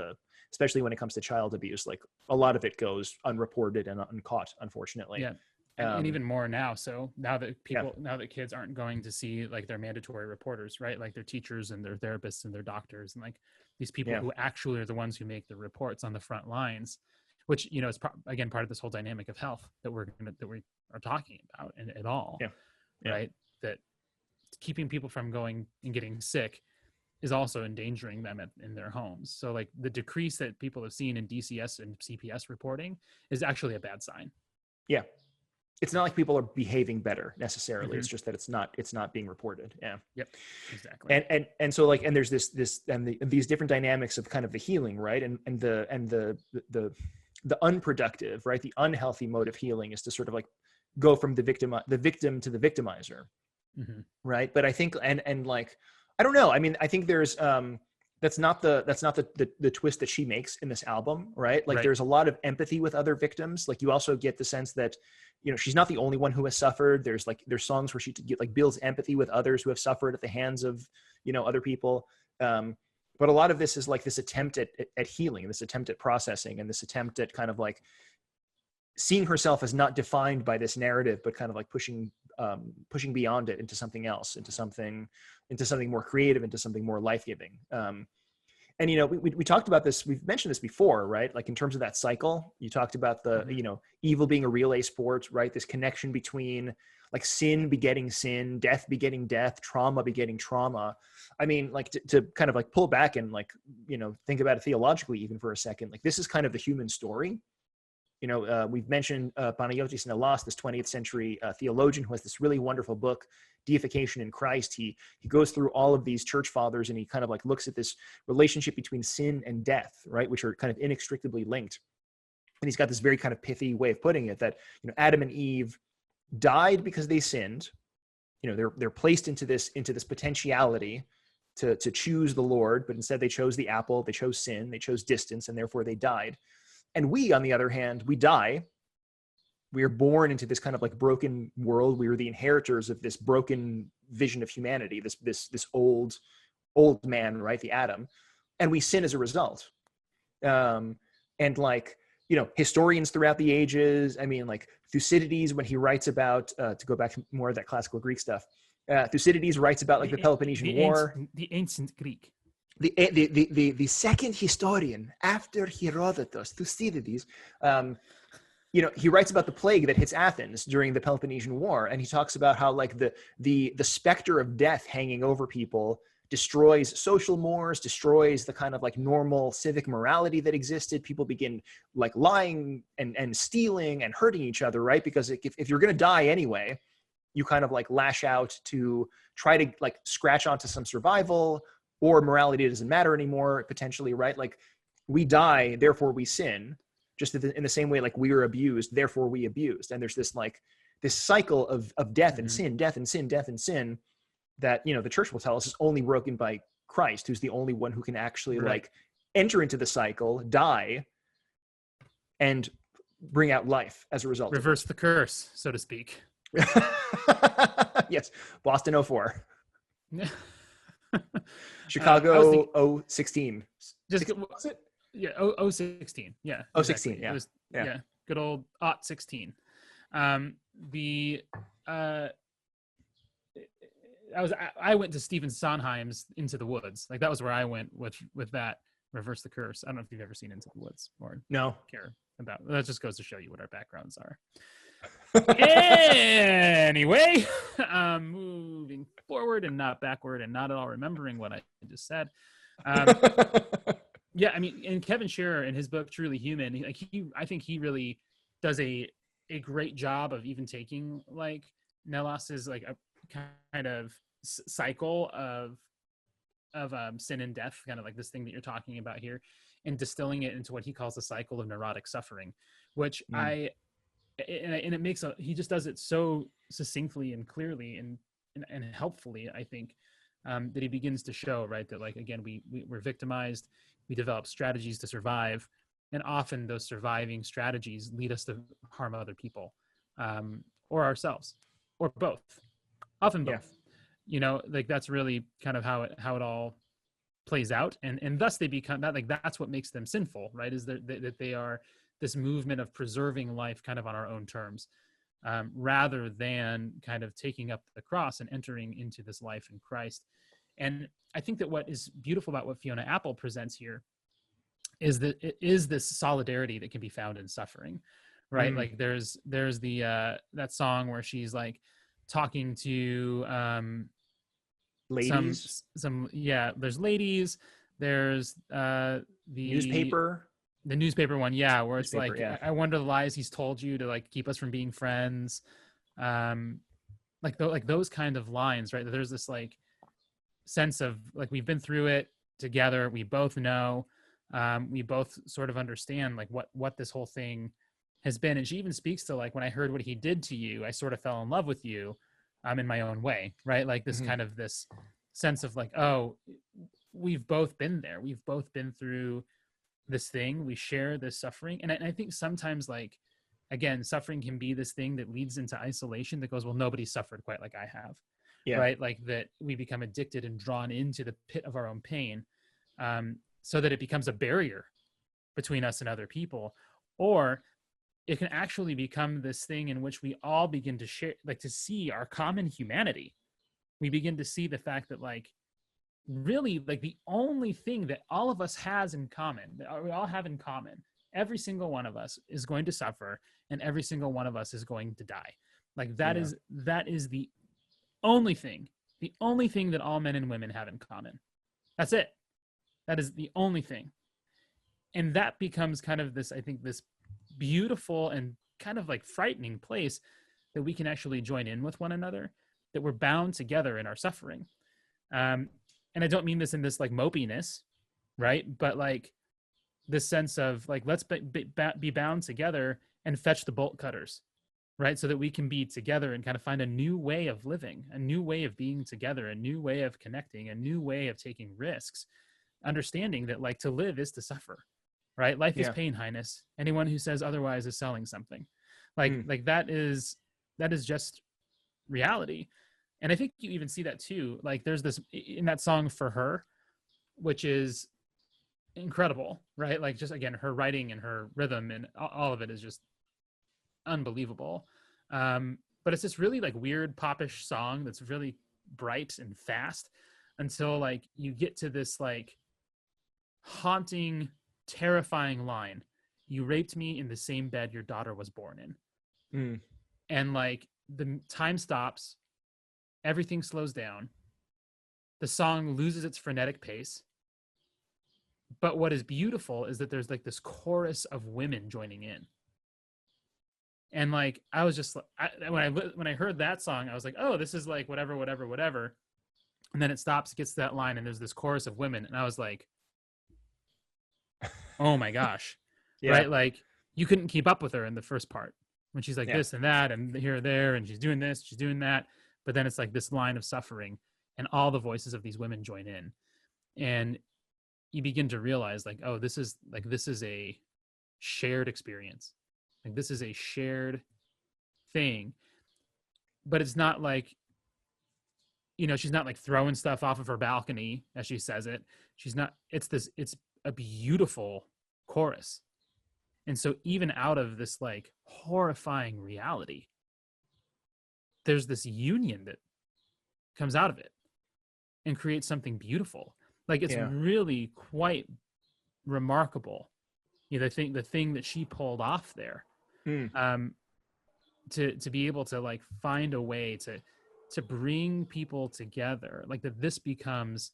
especially when it comes to child abuse, like a lot of it goes unreported and uncaught, unfortunately. Yeah. And even more now. So now that kids aren't going to see like their mandatory reporters, right? Like their teachers and their therapists and their doctors and like these people who actually are the ones who make the reports on the front lines, which, is again, part of this whole dynamic of health that we are talking about and at all, right? That keeping people from going and getting sick is also endangering them in their homes. So like the decrease that people have seen in DCS and CPS reporting is actually a bad sign. Yeah. It's not like people are behaving better necessarily. It's just that it's not being reported. Yeah. Yep. Exactly. And so like, and there's these different dynamics of kind of the healing, right? And the unproductive, right? The unhealthy mode of healing is to sort of like go from the victim to the victimizer. Right. But I think, and like, I don't know. I mean, I think there's that's not the twist that she makes in this album, right? Like there's a lot of empathy with other victims. Like you also get the sense that, she's not the only one who has suffered. There's songs where she builds empathy with others who have suffered at the hands of, other people. But a lot of this is like this attempt at healing, this attempt at processing, and this attempt at kind of like seeing herself as not defined by this narrative, but kind of like pushing beyond it into something else, into something more creative, into something more life-giving. And, we talked about this, we've mentioned this before, right? Like in terms of that cycle, you talked about the, evil being a relay sport, right? This connection between like sin begetting sin, death begetting death, trauma begetting trauma. I mean, like to kind of like pull back and like, think about it theologically, even for a second, like this is kind of the human story. We've mentioned Panayotis Nelas, this 20th century theologian who has this really wonderful book, Deification in Christ. He goes through all of these church fathers and he kind of like looks at this relationship between sin and death, right, which are kind of inextricably linked. And he's got this very kind of pithy way of putting it that, Adam and Eve died because they sinned. They're placed into this potentiality to choose the Lord, but instead they chose the apple, they chose sin, they chose distance, and therefore they died. And we, on the other hand, we die. We are born into this kind of like broken world. We are the inheritors of this broken vision of humanity, this old man, right? The Adam. And we sin as a result. And like, historians throughout the ages, I mean, like Thucydides, when he writes about, to go back to more of that classical Greek stuff, Thucydides writes about like the Peloponnesian War. The ancient Greek. the second historian after Herodotus, Thucydides, he writes about the plague that hits Athens during the Peloponnesian War, and he talks about how like the specter of death hanging over people destroys social mores, destroys the kind of like normal civic morality that existed. People begin like lying and stealing and hurting each other, right? Because if you're going to die anyway, you kind of like lash out to try to like scratch onto some survival, or morality doesn't matter anymore, potentially, right? Like we die, therefore we sin, just in the same way like we were abused, therefore we abused. And there's this like this cycle of death and sin, death and sin, death and sin, that the church will tell us is only broken by Christ, who's the only one who can actually like enter into the cycle, die, and bring out life as a result. Reverse the curse, so to speak. Yes, Boston 04. Chicago 016. Was it? Yeah, 016. Yeah. 016, yeah. Yeah. Good old 16. I went to Stephen Sondheim's Into the Woods. Like that was where I went with that Reverse the Curse. I don't know if you've ever seen Into the Woods or no care about. That just goes to show you what our backgrounds are. Anyway, moving forward and not backward and not at all remembering what I just said. Yeah, I mean, and Kevin Shearer in his book Truly Human, I think he really does a great job of even taking like Nelos's like a kind of cycle of sin and death, kind of like this thing that you're talking about here, and distilling it into what he calls the cycle of neurotic suffering, which it makes he just does it so succinctly and clearly and helpfully, I think, that he begins to show, right, that like again we're victimized, we develop strategies to survive, and often those surviving strategies lead us to harm other people, or ourselves, or both. Often both. Yeah. Like that's really kind of how it all plays out, and thus they become that, like that's what makes them sinful, right? Is that they are this movement of preserving life kind of on our own terms, rather than kind of taking up the cross and entering into this life in Christ. And I think that what is beautiful about what Fiona Apple presents here is that it is this solidarity that can be found in suffering, right? Like there's the that song where she's like talking to ladies, there's ladies, there's the newspaper one, where it's like, I wonder the lies he's told you to like keep us from being friends, like those kind of lines, right? There's this like sense of like we've been through it together, we both know, we both sort of understand like what this whole thing has been. And she even speaks to like, when I heard what he did to you, I sort of fell in love with you, in my own way, right? Like this kind of this sense of like, oh, we've both been there, we've both been through this thing, we share this suffering. And I think sometimes, like, again, suffering can be this thing that leads into isolation, that goes, well, nobody suffered quite like I have, right? Like that we become addicted and drawn into the pit of our own pain, so that it becomes a barrier between us and other people. Or it can actually become this thing in which we all begin to share, like to see our common humanity. We begin to see the fact that like, really, like the only thing that all of us has in common, that we all have in common, every single one of us is going to suffer, and every single one of us is going to die. Like that is the only thing that all men and women have in common. That's it. That is the only thing. And that becomes kind of this, I think, this beautiful and kind of like frightening place that we can actually join in with one another, that we're bound together in our suffering. And I don't mean this in this like mopiness, right? But like this sense of like, let's be bound together and fetch the bolt cutters, right? So that we can be together and kind of find a new way of living, a new way of being together, a new way of connecting, a new way of taking risks, understanding that like to live is to suffer, right? Life is pain, Highness. Anyone who says otherwise is selling something. Like that is just reality. And I think you even see that too. Like there's this in that song For Her, which is incredible, right? Like just again, her writing and her rhythm and all of it is just unbelievable. But it's this really like weird popish song that's really bright and fast until like you get to this like haunting, terrifying line. You raped me in the same bed your daughter was born in. Mm. And like the time stops, everything slows down. The song loses its frenetic pace. But what is beautiful is that there's like this chorus of women joining in. And like, I was just when I heard that song, I was like, oh, this is like whatever, whatever, whatever. And then it stops, it gets to that line, and there's this chorus of women. And I was like, oh my gosh. Yeah. Right? Like, you couldn't keep up with her in the first part when she's like Yeah. this and that and here or there, and she's doing this, she's doing that. But then it's like this line of suffering, and all the voices of these women join in. And you begin to realize like, oh, this is a shared experience. Like, this is a shared thing. But it's not like, you know, she's not like throwing stuff off of her balcony as she says it. She's not, it's a beautiful chorus. And so even out of this like horrifying reality, there's this union that comes out of it and creates something beautiful. Like, it's really quite remarkable. You know, I think the thing that she pulled off there, to be able to like find a way to bring people together, like that this becomes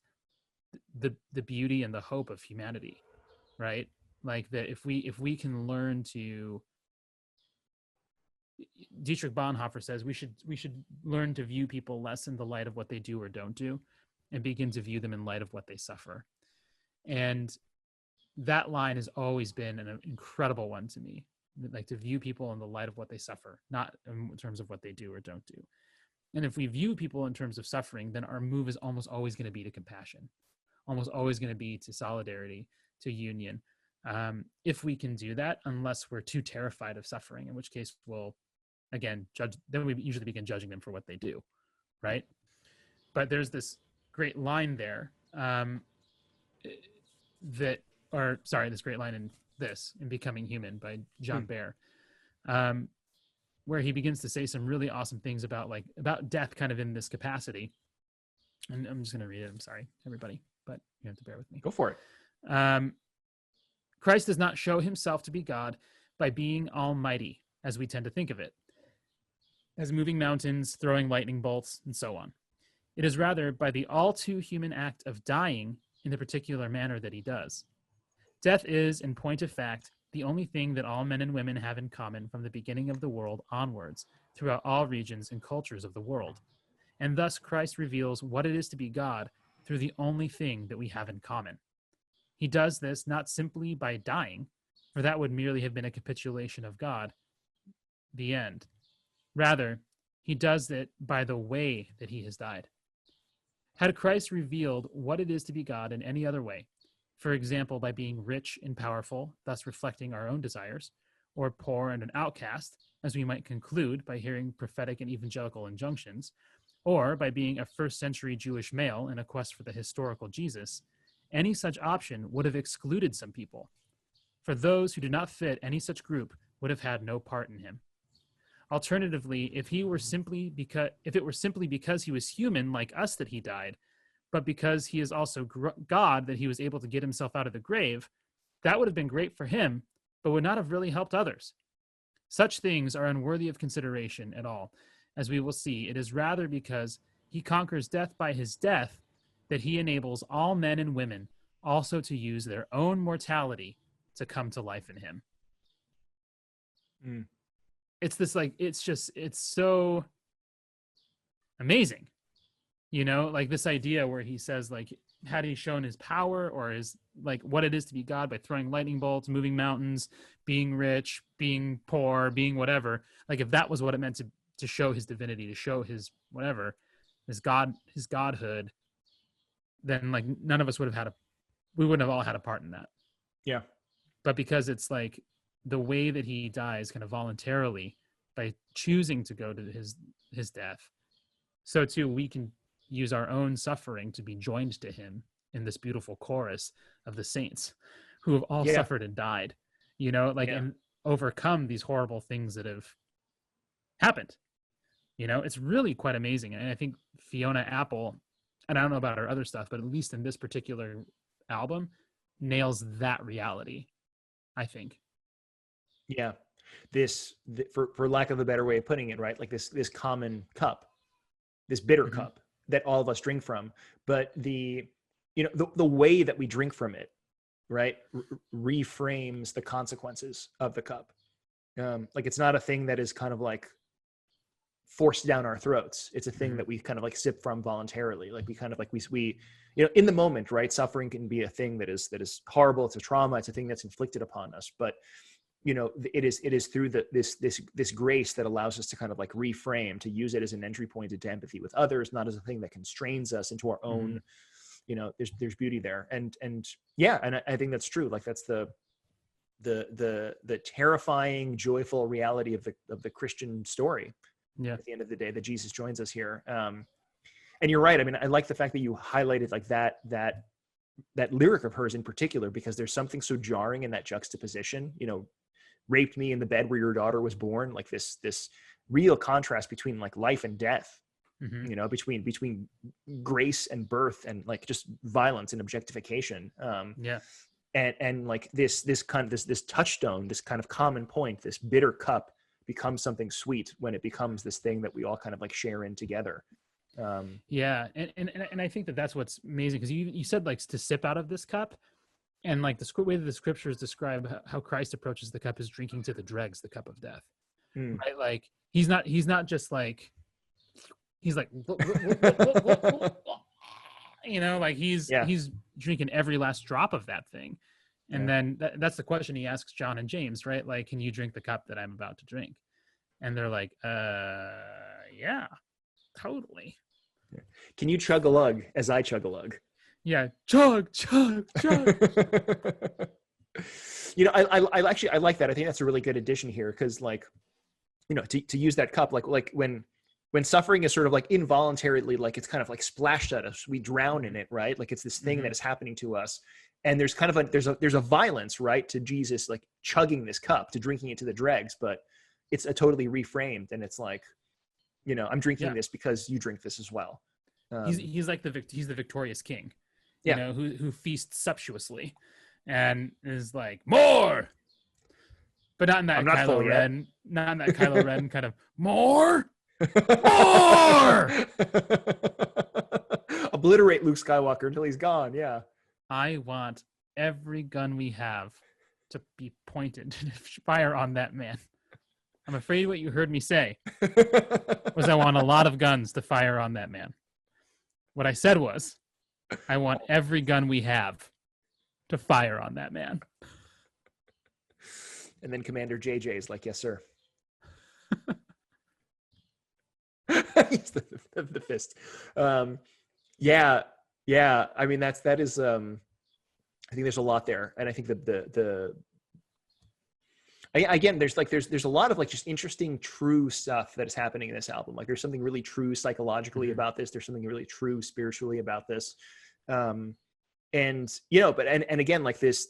the beauty and the hope of humanity, right? Like that if we can learn to, Dietrich Bonhoeffer says we should learn to view people less in the light of what they do or don't do, and begin to view them in light of what they suffer. And that line has always been an incredible one to me, like to view people in the light of what they suffer, not in terms of what they do or don't do. And if we view people in terms of suffering, then our move is almost always going to be to compassion, almost always going to be to solidarity, to union. If we can do that, unless we're too terrified of suffering, in which case we'll, again, judge, then we usually begin judging them for what they do, right? But there's this great line there, this great line in Becoming Human by John Baer, where he begins to say some really awesome things about death kind of in this capacity. And I'm just going to read it. I'm sorry, everybody, but you have to bear with me. Go for it. Christ does not show himself to be God by being almighty, as we tend to think of it, as moving mountains, throwing lightning bolts, and so on. It is rather by the all too human act of dying in the particular manner that he does. Death is, in point of fact, the only thing that all men and women have in common from the beginning of the world onwards, throughout all regions and cultures of the world. And thus Christ reveals what it is to be God through the only thing that we have in common. He does this not simply by dying, for that would merely have been a capitulation of God, the end. Rather, he does it by the way that he has died. Had Christ revealed what it is to be God in any other way, for example, by being rich and powerful, thus reflecting our own desires, or poor and an outcast, as we might conclude by hearing prophetic and evangelical injunctions, or by being a first-century Jewish male in a quest for the historical Jesus, any such option would have excluded some people. For those who do not fit any such group would have had no part in him. Alternatively, if it were simply because he was human like us that he died, but because he is also God that he was able to get himself out of the grave, that would have been great for him, but would not have really helped others. Such things are unworthy of consideration at all. As we will see, it is rather because he conquers death by his death that he enables all men and women also to use their own mortality to come to life in him. It's this it's so amazing. You know, like this idea where he says, like, had he shown his power or his, like, what it is to be God by throwing lightning bolts, moving mountains, being rich, being poor, being whatever, like if that was what it meant to show his divinity, to show his whatever, his godhood, then like none of us we wouldn't have all had a part in that. Yeah. But because it's like the way that he dies kind of voluntarily by choosing to go to his death, so too we can use our own suffering to be joined to him in this beautiful chorus of the saints who have all suffered and died, you know, like, and overcome these horrible things that have happened. You know, it's really quite amazing. And I think Fiona Apple, and I don't know about her other stuff, but at least in this particular album, nails that reality, I think. Yeah. For lack of a better way of putting it, right? Like this common cup, this bitter Mhm. cup that all of us drink from, but the way that we drink from it, right, reframes the consequences of the cup. Like it's not a thing that is kind of like forced down our throats. It's a thing that we kind of like sip from voluntarily. Like we kind of like we in the moment, right? Suffering can be a thing that is horrible. It's a trauma. It's a thing that's inflicted upon us. But it is through this grace that allows us to kind of like reframe, to use it as an entry point into empathy with others, not as a thing that constrains us into our own. There's beauty there, and yeah, and I think that's true. Like that's the terrifying, joyful reality of the Christian story. Yeah. At the end of the day, that Jesus joins us here. And you're right. I mean, I like the fact that you highlighted like that lyric of hers in particular, because there's something so jarring in that juxtaposition. Raped me in the bed where your daughter was born. Like this real contrast between like life and death. Between grace and birth, and like just violence and objectification. Yeah. And like this touchstone, this kind of common point, this bitter cup becomes something sweet when it becomes this thing that we all kind of like share in together. Yeah, and I think that's what's amazing, because you said like to sip out of this cup, and like the way that the scriptures describe how Christ approaches the cup is drinking to the dregs the cup of death, right? Like he's not just like he's like like he's drinking every last drop of that thing. And then that's the question he asks John and James, right? Like, can you drink the cup that I'm about to drink? And they're like, yeah, totally. Can you chug a lug as I chug a lug? Yeah, chug, chug, chug. I actually like that. I think that's a really good addition here, because like, to use that cup, like when suffering is sort of like involuntarily, like it's kind of like splashed at us, we drown in it, right? Like it's this thing that is happening to us. And there's kind of there's a violence, right, to Jesus like chugging this cup, to drinking it to the dregs, but it's a totally reframed, and it's like, I'm drinking this because you drink this as well. He's like he's the victorious king, who feasts sumptuously, and is like more, but not in that Kylo Ren, not in that Kylo Ren kind of more. Obliterate Luke Skywalker until he's gone. Yeah. I want every gun we have to be pointed to fire on that man. I'm afraid what you heard me say was I want a lot of guns to fire on that man. What I said was, I want every gun we have to fire on that man. And then Commander JJ is like, yes, sir. He's the fist. Yeah. I mean, that is. I think there's a lot there, and I think again, there's a lot of like just interesting, true stuff that is happening in this album. Like there's something really true psychologically about this. There's something really true spiritually about this. And again, like this.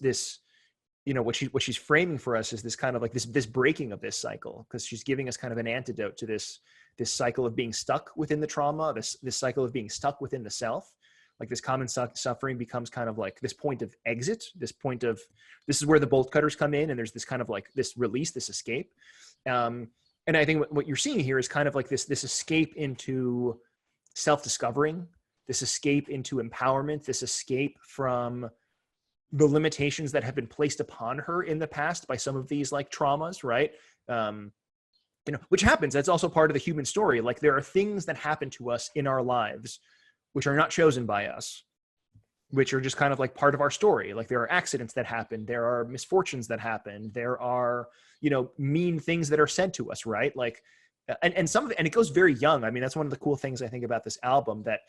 What she's framing for us is this kind of like this breaking of this cycle, because she's giving us kind of an antidote to this cycle of being stuck within the trauma, this cycle of being stuck within the self. Like this common suffering becomes kind of like this point of exit, this is where the bolt cutters come in, and there's this kind of like this release, this escape. And I think what you're seeing here is kind of like this escape into self-discovering, this escape into empowerment, this escape from the limitations that have been placed upon her in the past by some of these like traumas, right? Which happens. That's also part of the human story. Like there are things that happen to us in our lives which are not chosen by us, which are just kind of like part of our story. Like there are accidents that happen, there are misfortunes that happen, there are, mean things that are said to us, right? Like, and it goes very young. I mean, that's one of the cool things I think about this album, that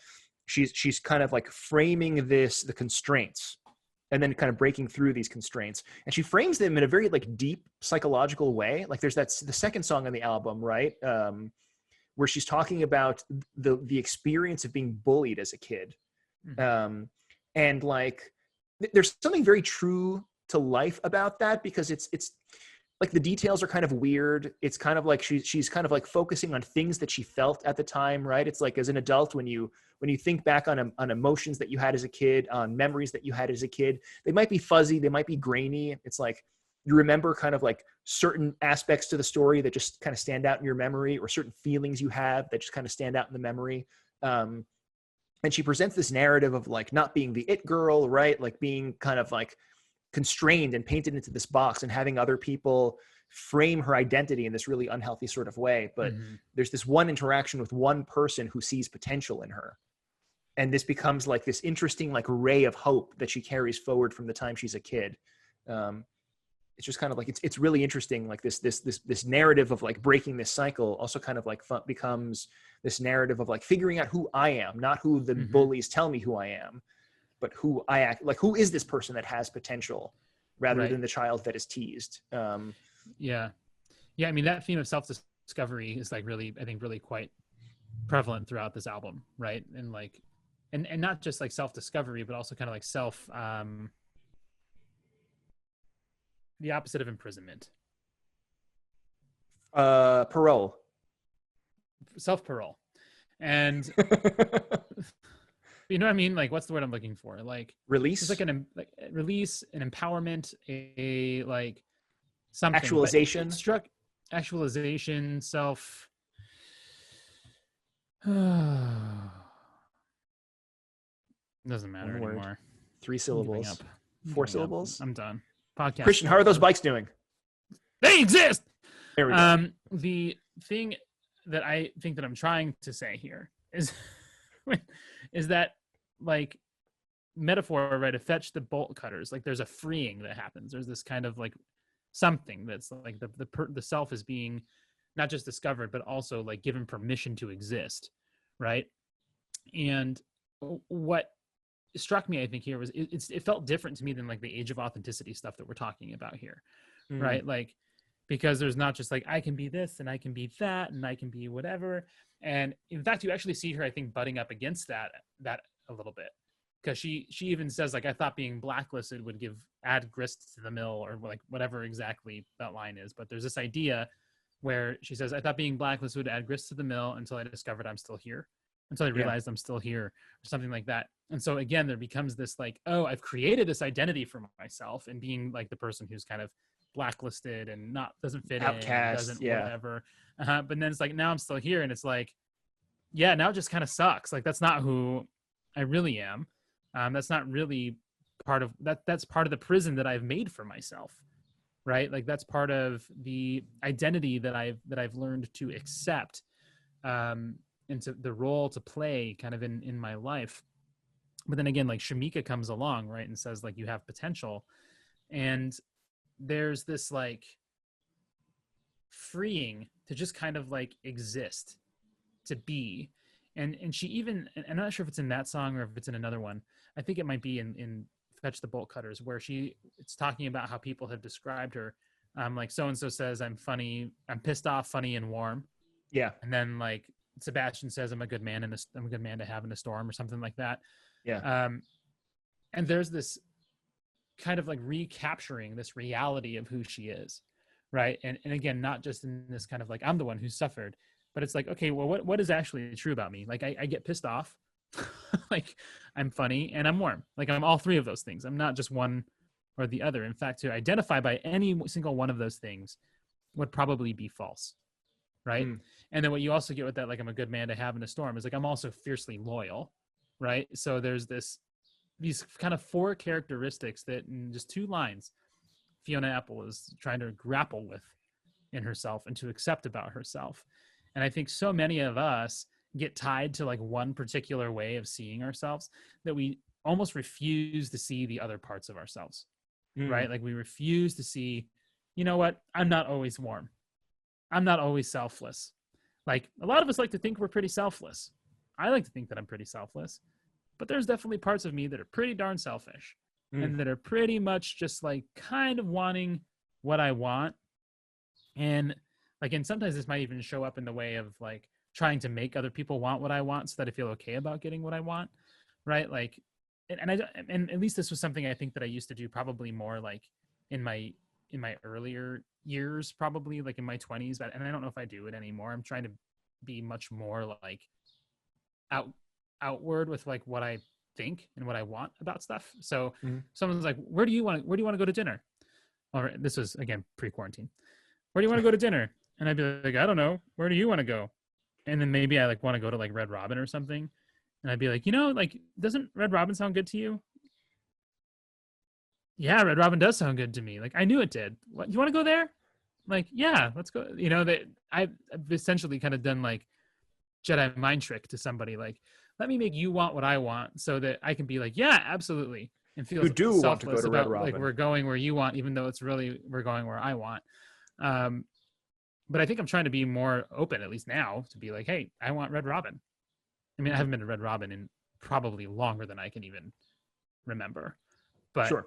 she's kind of like framing the constraints, and then kind of breaking through these constraints. And she frames them in a very like deep psychological way. Like there's the second song on the album, right? Where she's talking about the experience of being bullied as a kid. And like, there's something very true to life about that, because it's like the details are kind of weird. It's kind of like she's kind of like focusing on things that she felt at the time, right? It's like as an adult, when you think back on emotions that you had as a kid, on memories that you had as a kid, they might be fuzzy, they might be grainy. It's like you remember kind of like certain aspects to the story that just kind of stand out in your memory, or certain feelings you have that just kind of stand out in the memory. And she presents this narrative of like not being the it girl, right? Like being kind of like constrained and painted into this box, and having other people frame her identity in this really unhealthy sort of way. But there's this one interaction with one person who sees potential in her. And this becomes like this interesting like ray of hope that she carries forward from the time she's a kid. It's just kind of like, it's really interesting. Like this narrative of like breaking this cycle also kind of like becomes this narrative of like figuring out who I am, not who the bullies tell me who I am, but who I act like, who is this person that has potential rather than the child that is teased. Yeah. I mean, that theme of self-discovery is like really, I think really quite prevalent throughout this album. Right. And like, and not just like self-discovery, but also kind of like the opposite of imprisonment. Parole. Self-parole. And you know what I mean? Like, what's the word I'm looking for? Like release. It's like release, an empowerment, a like something. Actualization. Actualization, self. Doesn't matter anymore. 3 syllables. 4 syllables. I'm done. Podcast. Christian, how are those bikes doing? They exist. There we go. The thing that I think that I'm trying to say here is that like metaphor, right? To fetch the bolt cutters, like there's a freeing that happens. There's this kind of like something that's like the self is being not just discovered, but also like given permission to exist, right? And what struck me, I think, here was it felt different to me than like the age of authenticity stuff that we're talking about here, right? Like, because there's not just like I can be this and I can be that and I can be whatever. And in fact, you actually see her, I think, butting up against that a little bit, because she even says like, I thought being blacklisted would add grist to the mill, or like whatever exactly that line is. But there's this idea where she says, I thought being blacklisted would add grist to the mill until I discovered I'm still here, until I realized I'm still here, or something like that. And so again, there becomes this like, oh, I've created this identity for myself and being like the person who's kind of blacklisted and doesn't fit outcast, in, doesn't whatever. But then it's like, now I'm still here, and it's like, yeah, now it just kind of sucks. Like that's not who I really am. That's not really part of that. That's part of the prison that I've made for myself, right? Like that's part of the identity that I've learned to accept, into the role to play kind of in my life. But then again, like Shamika comes along, right, and says like, you have potential, and there's this like freeing to just kind of like exist, to be. And she even, and I'm not sure if it's in that song or if it's in another one. I think it might be in Fetch the Bolt Cutters, where it's talking about how people have described her. Like so-and-so says, I'm funny, I'm pissed off, funny, and warm. Yeah. And then like Sebastian says, I'm a good man to have in a storm, or something like that. Yeah. And there's this kind of like recapturing this reality of who she is, right? And again, not just in this kind of like, I'm the one who suffered, but it's like, okay, well, what is actually true about me? Like I get pissed off, like I'm funny, and I'm warm. Like I'm all three of those things. I'm not just one or the other. In fact, to identify by any single one of those things would probably be false, right? And then what you also get with that, like I'm a good man to have in a storm, is like I'm also fiercely loyal, right? So there's these kind of 4 characteristics that in just 2 lines Fiona Apple is trying to grapple with in herself and to accept about herself. And I think so many of us get tied to like one particular way of seeing ourselves that we almost refuse to see the other parts of ourselves, right? Like we refuse to see, you know what? I'm not always warm. I'm not always selfless. Like a lot of us like to think we're pretty selfless. I like to think that I'm pretty selfless, but there's definitely parts of me that are pretty darn selfish and that are pretty much just like kind of wanting what I want. And like, and sometimes this might even show up in the way of like trying to make other people want what I want so that I feel okay about getting what I want. Right. Like, and at least this was something I think that I used to do probably more like in my in my earlier years, probably like in my 20s, but and I don't know if I do it anymore. I'm trying to be much more like outward with like what I think and what I want about stuff. So someone's like, where do you want to go to dinner? Or this was again pre-quarantine. Where do you want to go to dinner? And I'd be like, I don't know. Where do you want to go? And then maybe I like want to go to like Red Robin or something. And I'd be like, like, doesn't Red Robin sound good to you? Yeah, Red Robin does sound good to me. Like, I knew it did. What, you want to go there? Like, yeah, let's go. That I've essentially kind of done like Jedi mind trick to somebody. Like, let me make you want what I want so that I can be like, yeah, absolutely. And feel You do want to go selfless to Red about Robin. like we're going where you want, even though it's really we're going where I want. But I think I'm trying to be more open, at least now, to be like, hey, I want Red Robin. I mean, I haven't been to Red Robin in probably longer than I can even remember. But Sure.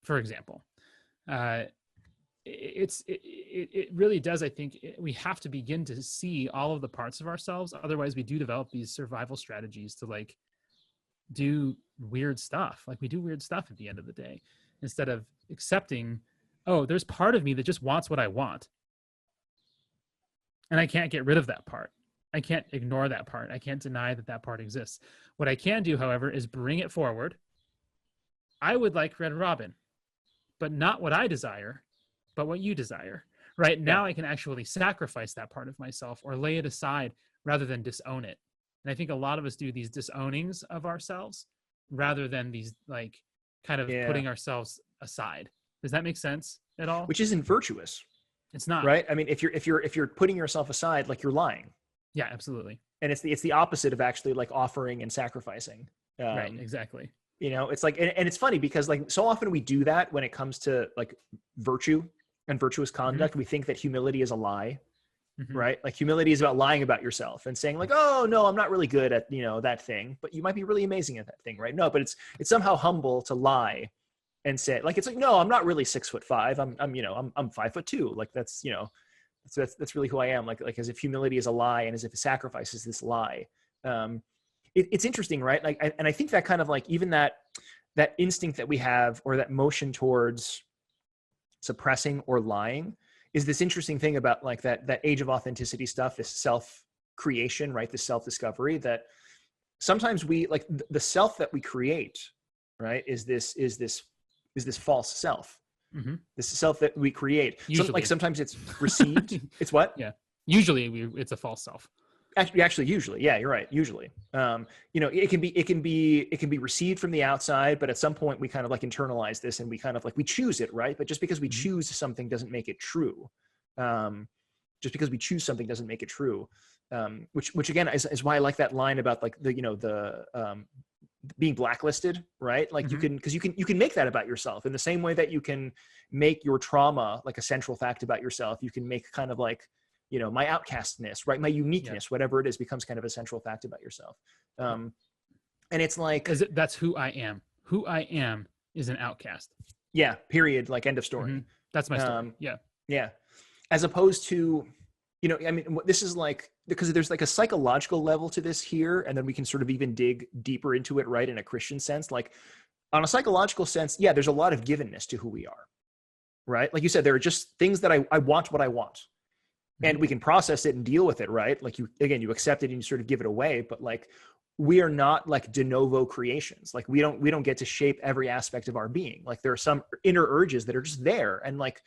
For example, it really does. I think we have to begin to see all of the parts of ourselves. Otherwise, we do develop these survival strategies to like do weird stuff. Like we do weird stuff at the end of the day, instead of accepting, oh, there's part of me that just wants what I want. And I can't get rid of that part. I can't ignore that part. I can't deny that that part exists. What I can do, however, is bring it forward. I would like Red Robin, but not what I desire, but what you desire. Right now, I can actually sacrifice that part of myself or lay it aside rather than disown it. And I think a lot of us do these disownings of ourselves rather than these like kind of putting ourselves aside. Does that make sense at all? Which isn't virtuous. It's not. Right. I mean, if you're putting yourself aside, like you're lying. Yeah, absolutely. And it's the opposite of actually like offering and sacrificing. Right. Exactly. It's like, and it's funny because like so often we do that when it comes to like virtue and virtuous conduct. We think that humility is a lie, right? Like humility is about lying about yourself and saying like, oh no, I'm not really good at, that thing, but you might be really amazing at that thing, right? No, but it's somehow humble to lie and say like, it's like, no, I'm not really 6'5". I'm 5'2". Like that's, that's really who I am. Like as if humility is a lie and as if sacrifice is this lie. It's interesting, right? Like, and I think that kind of like even that instinct that we have, or that motion towards suppressing or lying, is this interesting thing about like that age of authenticity stuff, this self creation, right? This self discovery that sometimes we like the self that we create, right? Is this false self. This self that we create. Like sometimes it's received. It's what? Yeah. Usually it's a false self. Actually, usually, yeah, you're right. Usually, it can be received from the outside, but at some point we kind of like internalize this and we kind of like we choose it, right? But just because we choose something doesn't make it true. Just because we choose something doesn't make it true. Which again is why I like that line about like the being blacklisted, right? Like you can make that about yourself in the same way that you can make your trauma like a central fact about yourself. You can make kind of like, my outcastness, right? My uniqueness, whatever it is, becomes kind of a central fact about yourself. And it's like, that's who I am. Who I am is an outcast. Yeah. Period. Like end of story. That's my story. Yeah. As opposed to, this is like, because there's like a psychological level to this here. And then we can sort of even dig deeper into it, right? In a Christian sense, like on a psychological sense, there's a lot of givenness to who we are, right? Like you said, there are just things that I want what I want. And we can process it and deal with it, right? Like you accept it and you sort of give it away, but like we are not like de novo creations. Like we don't get to shape every aspect of our being. Like there are some inner urges that are just there, and like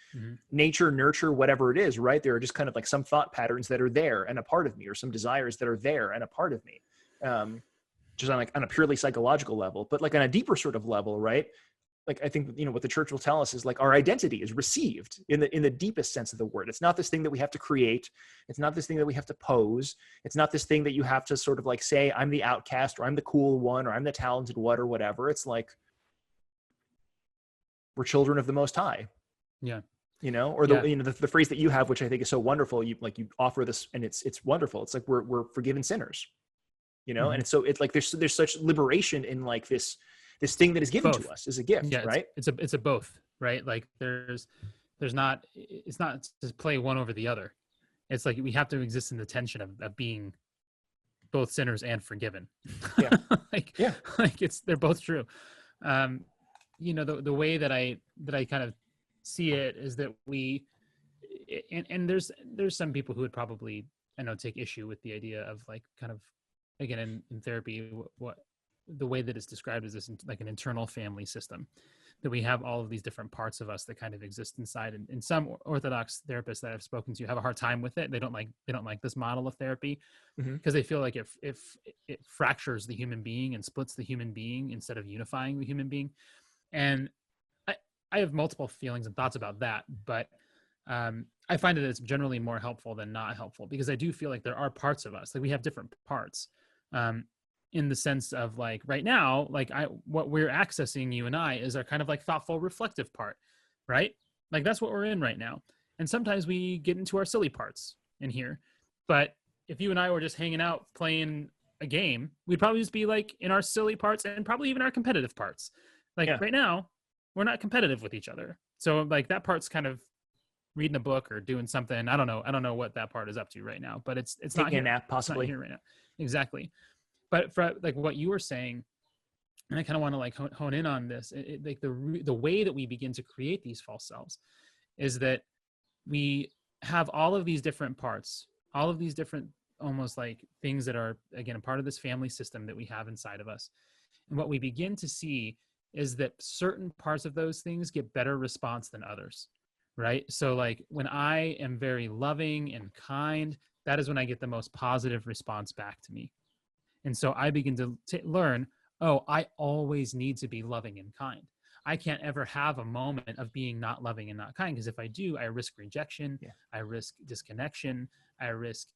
nature, nurture, whatever it is, right? There are just kind of like some thought patterns that are there and a part of me, or some desires that are there and a part of me. Just on a purely psychological level, but like on a deeper sort of level, right? Like I think what the church will tell us is like our identity is received in the deepest sense of the word. It's not this thing that we have to create. It's not this thing that we have to pose. It's not this thing that you have to sort of like say I'm the outcast, or I'm the cool one, or I'm the talented one, or whatever. It's like we're children of the Most High. Yeah. Or the phrase that you have, which I think is so wonderful. You offer this, and it's wonderful. It's like we're forgiven sinners. And so it's like there's such liberation in like this thing that is given to us as a gift, right? It's a both, right? Like it's not to play one over the other. It's like we have to exist in the tension of being both sinners and forgiven. Yeah. Like they're both true. The way that I kind of see it is that and there's some people who would probably, I know, take issue with the idea of like kind of, again, in therapy, what the way that it's described is this like an internal family system, that we have all of these different parts of us that kind of exist inside. And some Orthodox therapists that I've spoken to have a hard time with it. They don't like this model of therapy because they feel like if it fractures the human being and splits the human being instead of unifying the human being. And I have multiple feelings and thoughts about that, but I find that it's generally more helpful than not helpful, because I do feel like there are parts of us, like we have different parts, in the sense of like right now, like what we're accessing, you and I, is our kind of like thoughtful, reflective part, right? Like that's what we're in right now. And sometimes we get into our silly parts in here. But if you and I were just hanging out playing a game, we'd probably just be like in our silly parts and probably even our competitive parts. Like right now, we're not competitive with each other. So like that part's kind of reading a book or doing something. I don't know what that part is up to right now, but it's not taking here. a nap, possibly. It's not here right now. Exactly. But for like what you were saying, and I kind of want to like hone in on this, like the way that we begin to create these false selves is that we have all of these different parts, all of these different almost like things that are, again, a part of this family system that we have inside of us. And what we begin to see is that certain parts of those things get better response than others, right? So like when I am very loving and kind, that is when I get the most positive response back to me. And so I begin to learn, oh, I always need to be loving and kind. I can't ever have a moment of being not loving and not kind, because if I do, I risk rejection, I risk disconnection, I risk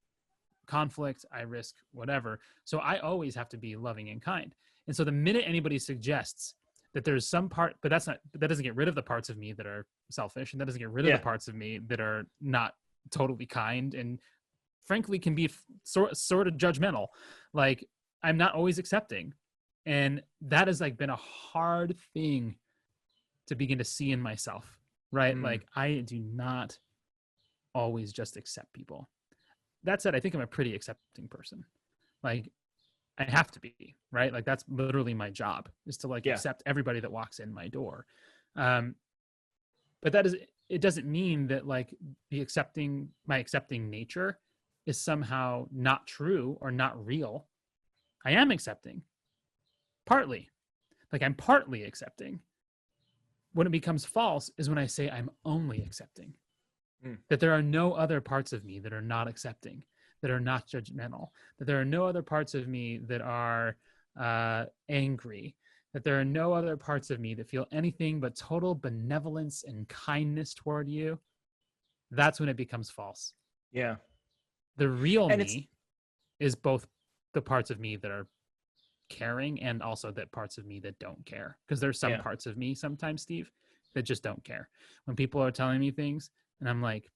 conflict, I risk whatever. So I always have to be loving and kind. And so the minute anybody suggests that there's some part, but that doesn't get rid of the parts of me that are selfish, and that doesn't get rid of the parts of me that are not totally kind and frankly can be sort of judgmental. Like I'm not always accepting. And that has like been a hard thing to begin to see in myself, right? Like I do not always just accept people. That said, I think I'm a pretty accepting person. Like I have to be, right? Like that's literally my job, is to like accept everybody that walks in my door. But it doesn't mean that like my accepting nature is somehow not true or not real. I am accepting. Partly. Like I'm partly accepting. When it becomes false is when I say I'm only accepting. That there are no other parts of me that are not accepting, that are not judgmental, that there are no other parts of me that are angry, that there are no other parts of me that feel anything but total benevolence and kindness toward you. That's when it becomes false. Yeah. The real me is both the parts of me that are caring and also the parts of me that don't care. Because there's some parts of me sometimes, Steve, that just don't care. When people are telling me things and I'm like,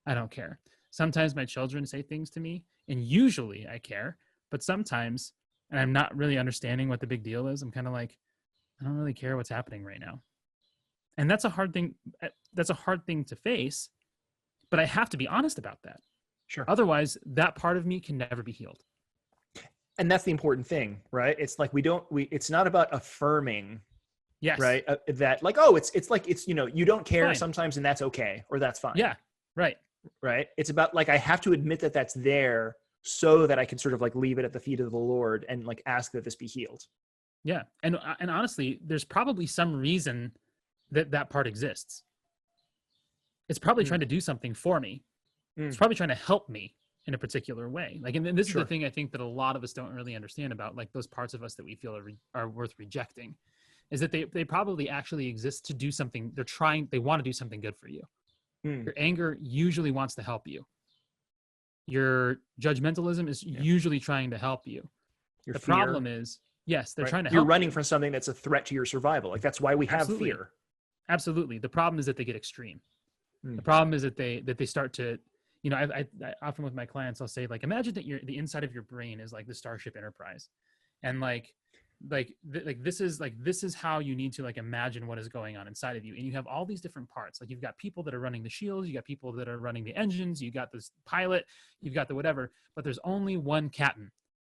I don't care. Sometimes my children say things to me and usually I care, but sometimes, and I'm not really understanding what the big deal is, I'm kind of like, I don't really care what's happening right now. And that's a hard thing. That's a hard thing to face, but I have to be honest about that. Sure. Otherwise, that part of me can never be healed. And that's the important thing, right? It's like it's not about affirming, right? That like, oh, it's like, it's, you don't care sometimes and that's okay, or that's fine. Yeah. Right. Right. It's about like, I have to admit that that's there so that I can sort of like leave it at the feet of the Lord and like ask that this be healed. Yeah. And honestly, there's probably some reason that part exists. It's probably trying to do something for me. It's probably trying to help me in a particular way. Like, and this is the thing I think that a lot of us don't really understand about like those parts of us that we feel are worth rejecting, is that they probably actually exist to do something. They want to do something good for you. Your anger usually wants to help you. Your judgmentalism is usually trying to help you. The problem is, yes, they're trying to help you. You're running from something that's a threat to your survival. Like that's why we have fear. Absolutely. The problem is that they get extreme. The problem is that they start to, I often with my clients, I'll say like, imagine that the inside of your brain is like the Starship Enterprise. And this is how you need to like imagine what is going on inside of you. And you have all these different parts. Like you've got people that are running the shields, you got people that are running the engines, you got this pilot, you've got the whatever, but there's only one captain.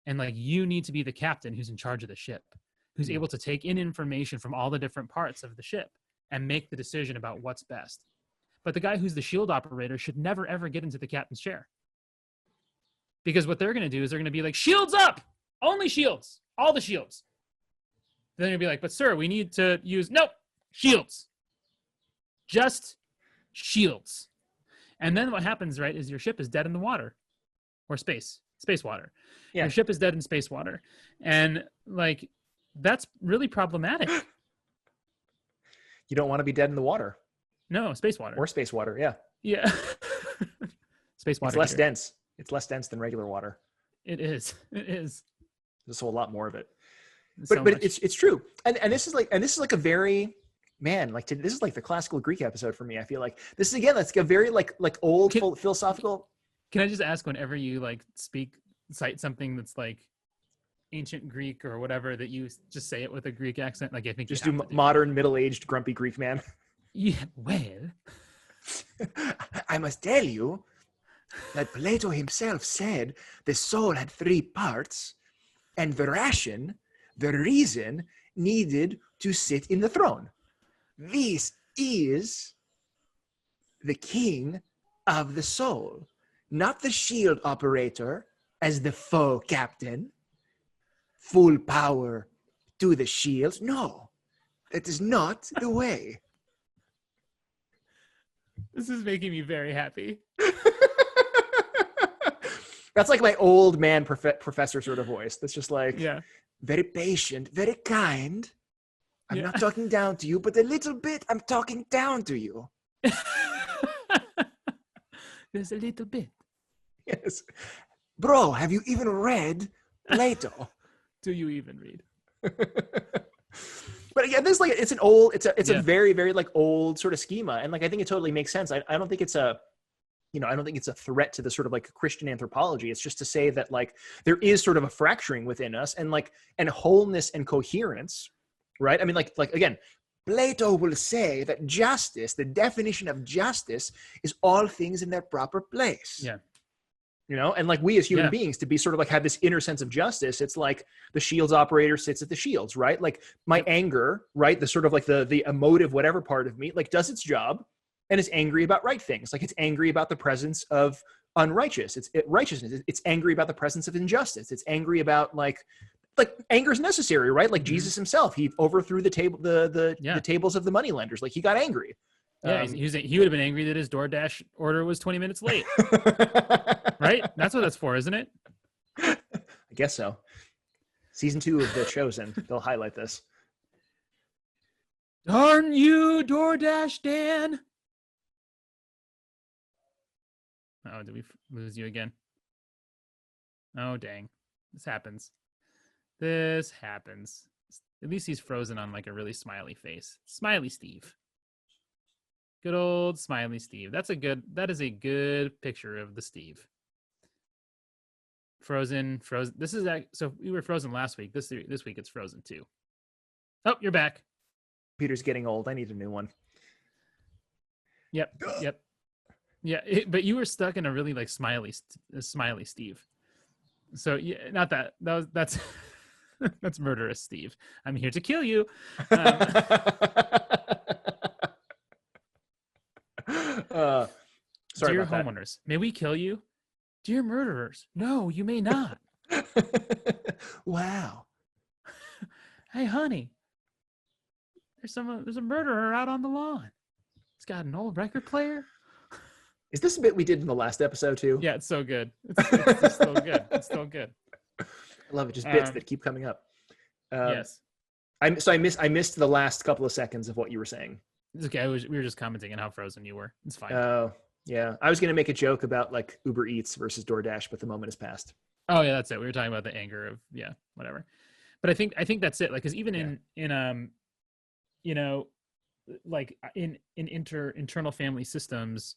And like, you need to be the captain who's in charge of the ship, who's able to take in information from all the different parts of the ship and make the decision about what's best. But the guy who's the shield operator should never, ever get into the captain's chair. Because what they're going to do is they're going to be like, shields up, only shields, all the shields. Then they're going to be like, but sir, we need to use, nope, shields, just shields. And then what happens, right, is your ship is dead in the water or space water. Yeah. Your ship is dead in space water. And like, that's really problematic. You don't want to be dead in the water. No, space water. Or space water, yeah. Yeah. Space water. It's less dense. It's less dense than regular water. It is. It is. There's a whole lot more of it. So But it's true. And this is like a very, man, like this is like the classical Greek episode for me. I feel like this is, again, that's like a very like old philosophical. Can I just ask, whenever you like cite something that's like ancient Greek or whatever, that you just say it with a Greek accent? Like, I think just do modern middle-aged grumpy Greek man. Yeah, well, I must tell you that Plato himself said the soul had 3 parts, and the reason, needed to sit in the throne. This is the king of the soul, not the shield operator as the foe captain. Full power to the shields. No, that is not the way. This is making me very happy. That's like my old man professor sort of voice. That's just like, yeah, very patient, very kind. I'm not talking down to you, but a little bit I'm talking down to you. There's a little bit. Yes. Bro, have you even read Plato? Do you even read? But again, this like it's a very, very like old sort of schema, and like I think it totally makes sense. I don't think it's a threat to the sort of like Christian anthropology. It's just to say that like there is sort of a fracturing within us, and wholeness and coherence, right? I mean, like again, Plato will say that justice, the definition of justice, is all things in their proper place. Yeah. You know, and like we as human beings, to be sort of like have this inner sense of justice, it's like the shields operator sits at the shields, right? Like my anger, right? The sort of like the emotive, whatever part of me, like does its job and is angry about right things. Like it's angry about the presence of righteousness. It's angry about the presence of injustice. It's angry about like anger is necessary, right? Like Jesus himself, he overthrew the tables of the moneylenders. Like he got angry. Yeah, he would have been angry that his DoorDash order was 20 minutes late. Right? That's what that's for, isn't it? I guess so. Season 2 of The Chosen, they'll highlight this. Darn you, DoorDash Dan. Oh, did we lose you again? Oh, dang. This happens. At least he's frozen on like a really smiley face. Smiley Steve. Good old Smiley Steve. That is a good picture of the Steve. Frozen. This is so we were frozen last week. This week it's frozen too. Oh, you're back. Peter's getting old. I need a new one. Yep. Yeah, but you were stuck in a really like smiley Steve. So yeah, not that. That's that's murderous Steve. I'm here to kill you. Sorry Dear about homeowners, may we kill you? Dear murderers, no, you may not. Wow. Hey, honey, there's a murderer out on the lawn. He's got an old record player. Is this a bit we did in the last episode too? Yeah, it's so good. It's still good. It's still good. I love it. Just bits that keep coming up. Yes. I missed the last couple of seconds of what you were saying. It's okay. We were just commenting on how frozen you were. It's fine. Oh, yeah. I was going to make a joke about like Uber Eats versus DoorDash, but the moment has passed. Oh yeah, that's it. We were talking about the anger of whatever. But I think that's it. Like, because even in you know, like in internal family systems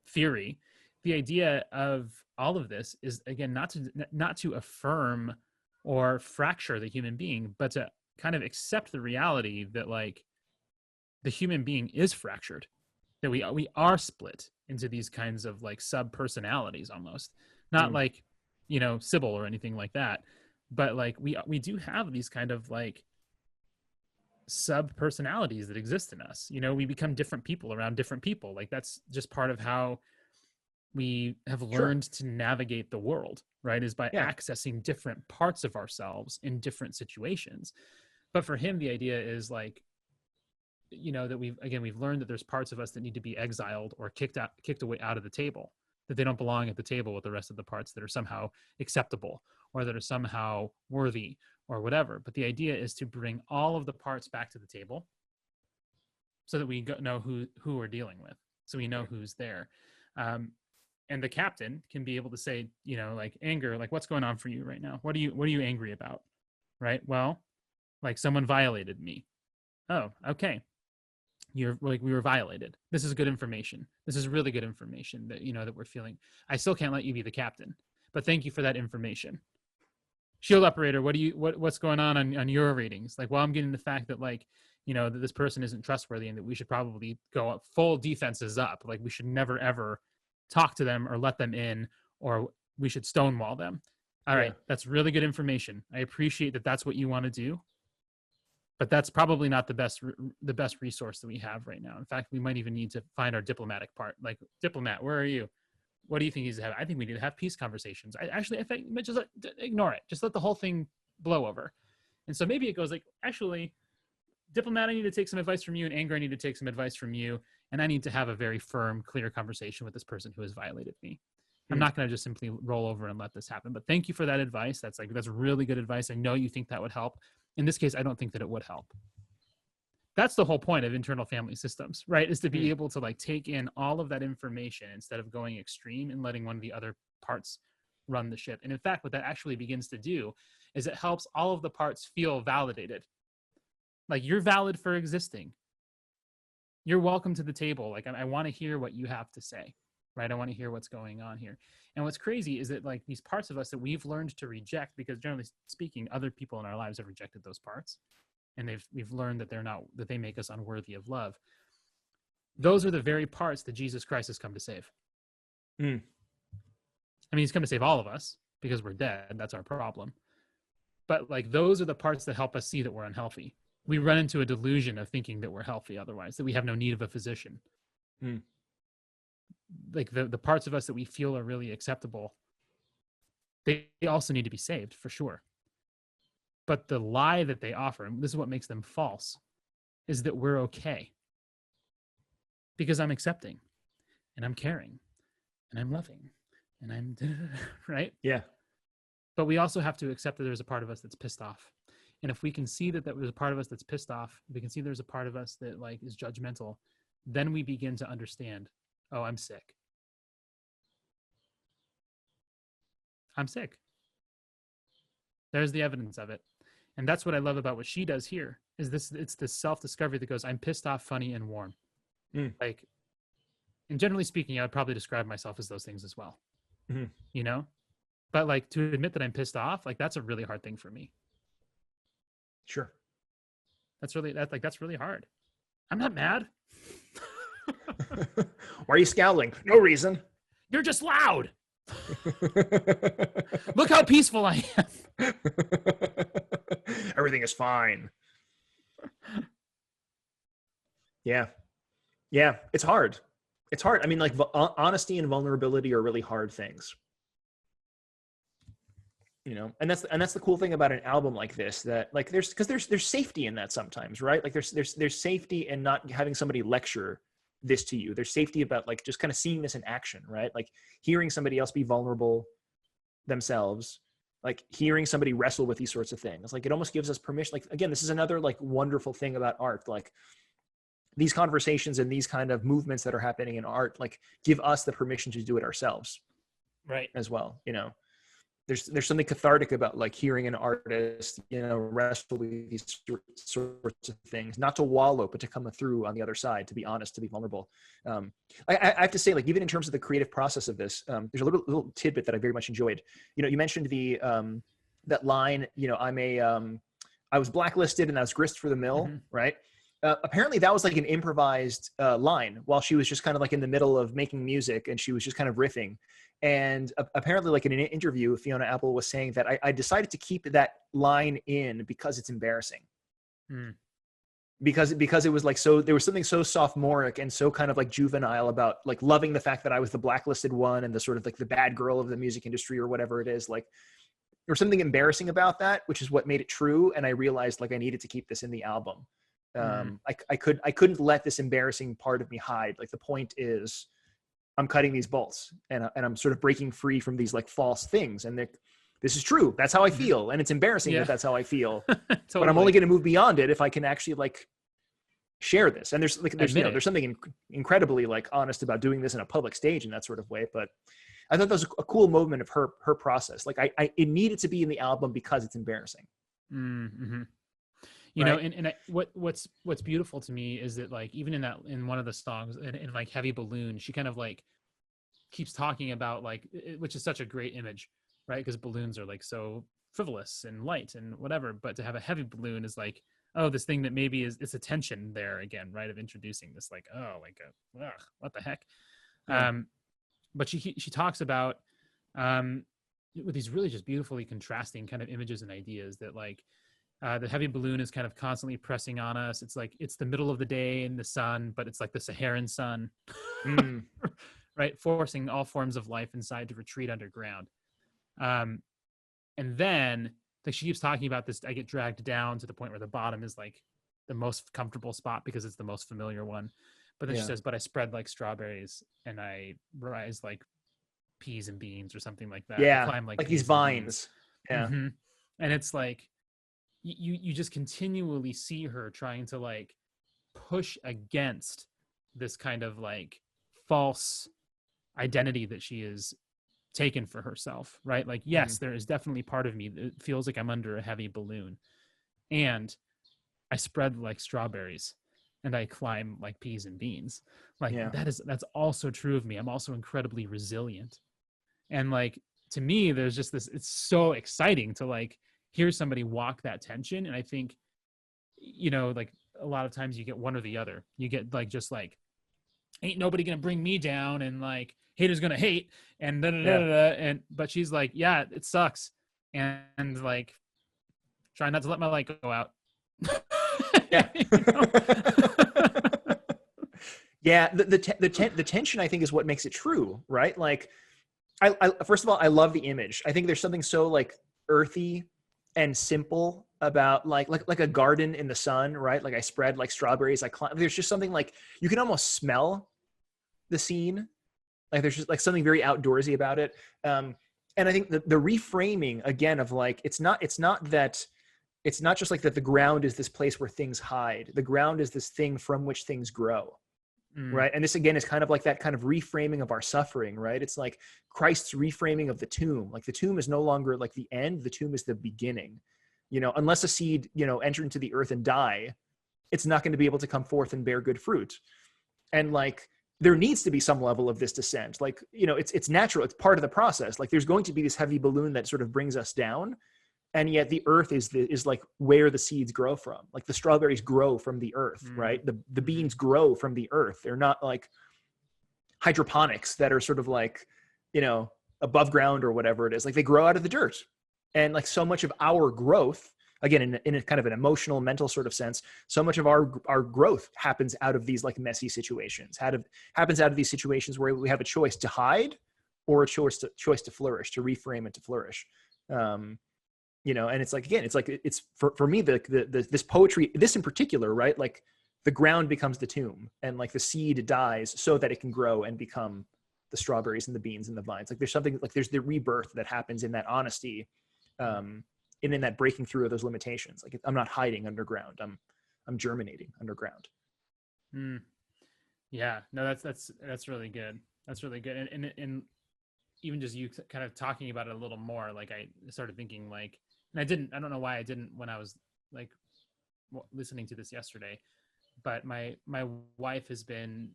theory, the idea of all of this is, again, not to affirm or fracture the human being, but to kind of accept the reality that like the human being is fractured, that we are split into these kinds of like sub personalities, almost not like, you know, Sybil or anything like that, but like we do have these kind of like sub personalities that exist in us. You know, we become different people around different people. Like that's just part of how we have learned to navigate the world, right? Is by accessing different parts of ourselves in different situations. But for him, the idea is like, you know, that we've learned that there's parts of us that need to be exiled or kicked away out of the table, that they don't belong at the table with the rest of the parts that are somehow acceptable or that are somehow worthy or whatever. But the idea is to bring all of the parts back to the table so that we know who we're dealing with. So we know who's there. And the captain can be able to say, you know, like anger, like what's going on for you right now? What are you angry about? Right? Well, like someone violated me. Oh, okay. You're like, we were violated. This is good information. This is really good information that, you know, that we're feeling. I still can't let you be the captain, but thank you for that information. Shield operator, what's going on your ratings? Like, well, I'm getting the fact that like, you know, that this person isn't trustworthy and that we should probably go up full defenses up. Like we should never, ever talk to them or let them in, or we should stonewall them. All right. That's really good information. I appreciate that that's what you want to do, but that's probably not the best resource that we have right now. In fact, we might even need to find our diplomatic part. Like, diplomat, where are you? What do you think he's having? I think we need to have peace conversations. I think just ignore it. Just let the whole thing blow over. And so maybe it goes like, actually, diplomat, I need to take some advice from you, and anger, I need to take some advice from you, and I need to have a very firm, clear conversation with this person who has violated me. I'm not going to just simply roll over and let this happen. But thank you for that advice. That's really good advice. I know you think that would help. In this case, I don't think that it would help. That's the whole point of internal family systems, right? Is to be able to like take in all of that information instead of going extreme and letting one of the other parts run the ship. And in fact, what that actually begins to do is it helps all of the parts feel validated. Like, you're valid for existing. You're welcome to the table. Like, I want to hear what you have to say, right? I want to hear what's going on here. And what's crazy is that like these parts of us that we've learned to reject, because generally speaking, other people in our lives have rejected those parts. And we've learned that they make us unworthy of love. Those are the very parts that Jesus Christ has come to save. I mean, he's come to save all of us because we're dead. That's our problem. But like, those are the parts that help us see that we're unhealthy. We run into a delusion of thinking that we're healthy otherwise, that we have no need of a physician. Like the parts of us that we feel are really acceptable, they also need to be saved for sure. But the lie that they offer, and this is what makes them false, is that we're okay because I'm accepting and I'm caring and I'm loving and I'm right. Yeah. But we also have to accept that there's a part of us that's pissed off. And if we can see that there's a part of us that's pissed off, we can see there's a part of us that like is judgmental, then we begin to understand, oh, I'm sick. I'm sick. There's the evidence of it. And that's what I love about what she does here is it's this self-discovery that goes, I'm pissed off, funny, and warm. Like, and generally speaking, I would probably describe myself as those things as well, you know, but like to admit that I'm pissed off, like that's a really hard thing for me. Sure. That's really hard. I'm not mad. Why are you scowling? No reason. You're just loud. Look how peaceful I am. Everything is fine. Yeah. It's hard. I mean, like, honesty and vulnerability are really hard things, you know, and that's the cool thing about an album like this, that like there's safety in that sometimes, right? Like there's safety in not having somebody lecture this to you. There's safety about like just kind of seeing this in action, right? Like hearing somebody else be vulnerable themselves, like hearing somebody wrestle with these sorts of things. Like, it almost gives us permission. Like, again, this is another like wonderful thing about art. Like, these conversations and these kind of movements that are happening in art, like, give us the permission to do it ourselves, right? As well, you know. There's something cathartic about like hearing an artist, you know, wrestle with these sorts of things, not to wallow, but to come through on the other side, to be honest, to be vulnerable. I have to say, like, even in terms of the creative process of this, there's a little tidbit that I very much enjoyed. You know, you mentioned that line, you know, I was blacklisted and I was grist for the mill, right? Apparently that was like an improvised line while she was just kind of like in the middle of making music, and she was just kind of riffing. And apparently, like in an interview, Fiona Apple was saying that I decided to keep that line in because it's embarrassing. because it was like, so there was something so sophomoric and so kind of like juvenile about like loving the fact that I was the blacklisted one and the sort of like the bad girl of the music industry or whatever it is. Like there was something embarrassing about that, which is what made it true. And I realized like I needed to keep this in the album. I couldn't let this embarrassing part of me hide. Like the point is I'm cutting these bolts and I'm sort of breaking free from these like false things. And this is true. That's how I feel. And it's embarrassing that that's how I feel, Totally. but I'm only going to move beyond it if I can actually like share this. And there's there's something incredibly like honest about doing this in a public stage in that sort of way. But I thought that was a cool moment of her process. Like it needed to be in the album because it's embarrassing. Mm-hmm. You know, and what's beautiful to me is that like even in one of the songs in like Heavy Balloon, she kind of like keeps talking about like, which is such a great image, right? Because balloons are like so frivolous and light and whatever, but to have a heavy balloon is like, oh, this thing that maybe is, it's a tension there again, right? Of introducing this like, oh, like what the heck? Yeah. But she talks about with these really just beautifully contrasting kind of images and ideas that like the heavy balloon is kind of constantly pressing on us. It's like it's the middle of the day in the sun, but it's like the Saharan sun, right? Forcing all forms of life inside to retreat underground. And then like she keeps talking about this, I get dragged down to the point where the bottom is like the most comfortable spot because it's the most familiar one. But then she says, but I spread like strawberries and I rise like peas and beans or something like that. Yeah. I climb like these vines. Yeah. Mm-hmm. And it's like, you just continually see her trying to like push against this kind of like false identity that she is taken for herself, right? Like, yes, there is definitely part of me that feels like I'm under a heavy balloon and I spread like strawberries and I climb like peas and beans. Like that's also true of me. I'm also incredibly resilient. And like, to me, there's just this, it's so exciting to like hear somebody walk that tension. And I think, you know, like a lot of times you get one or the other. You get like, just like, ain't nobody gonna bring me down and like haters gonna hate and and but she's like, yeah, it sucks. And like try not to let my light go out. Yeah. Yeah. The tension I think is what makes it true, right? Like I first of all, I love the image. I think there's something so like earthy and simple about like a garden in the sun, right? Like I spread like strawberries, I climb. There's just something like you can almost smell the scene. Like there's just like something very outdoorsy about it. And I think the reframing again of like it's not just like that the ground is this place where things hide. The ground is this thing from which things grow. Right. And this again is kind of like that kind of reframing of our suffering, right? It's like Christ's reframing of the tomb. Like the tomb is no longer like the end, the tomb is the beginning. You know, unless a seed, you know, enter into the earth and die, it's not going to be able to come forth and bear good fruit. And like there needs to be some level of this descent. Like, you know, it's natural, it's part of the process. Like there's going to be this heavy balloon that sort of brings us down. And yet the earth is like where the seeds grow from. Like the strawberries grow from the earth, right? The beans grow from the earth. They're not like hydroponics that are sort of like, you know, above ground or whatever it is. Like they grow out of the dirt. And like so much of our growth, again, in a kind of an emotional, mental sort of sense, so much of our growth happens out of these like messy situations, happens out of these situations where we have a choice to hide or a choice to flourish, to reframe and to flourish. You know, and it's like, again, it's like, it's for me, this poetry, this in particular, right? Like the ground becomes the tomb and like the seed dies so that it can grow and become the strawberries and the beans and the vines. Like there's something like there's the rebirth that happens in that honesty, and in that breaking through of those limitations. Like I'm not hiding underground. I'm germinating underground. Yeah, no, that's really good. That's really good. And even just you kind of talking about it a little more, like I started thinking like, and I don't know why I didn't when I was like listening to this yesterday, but my wife has been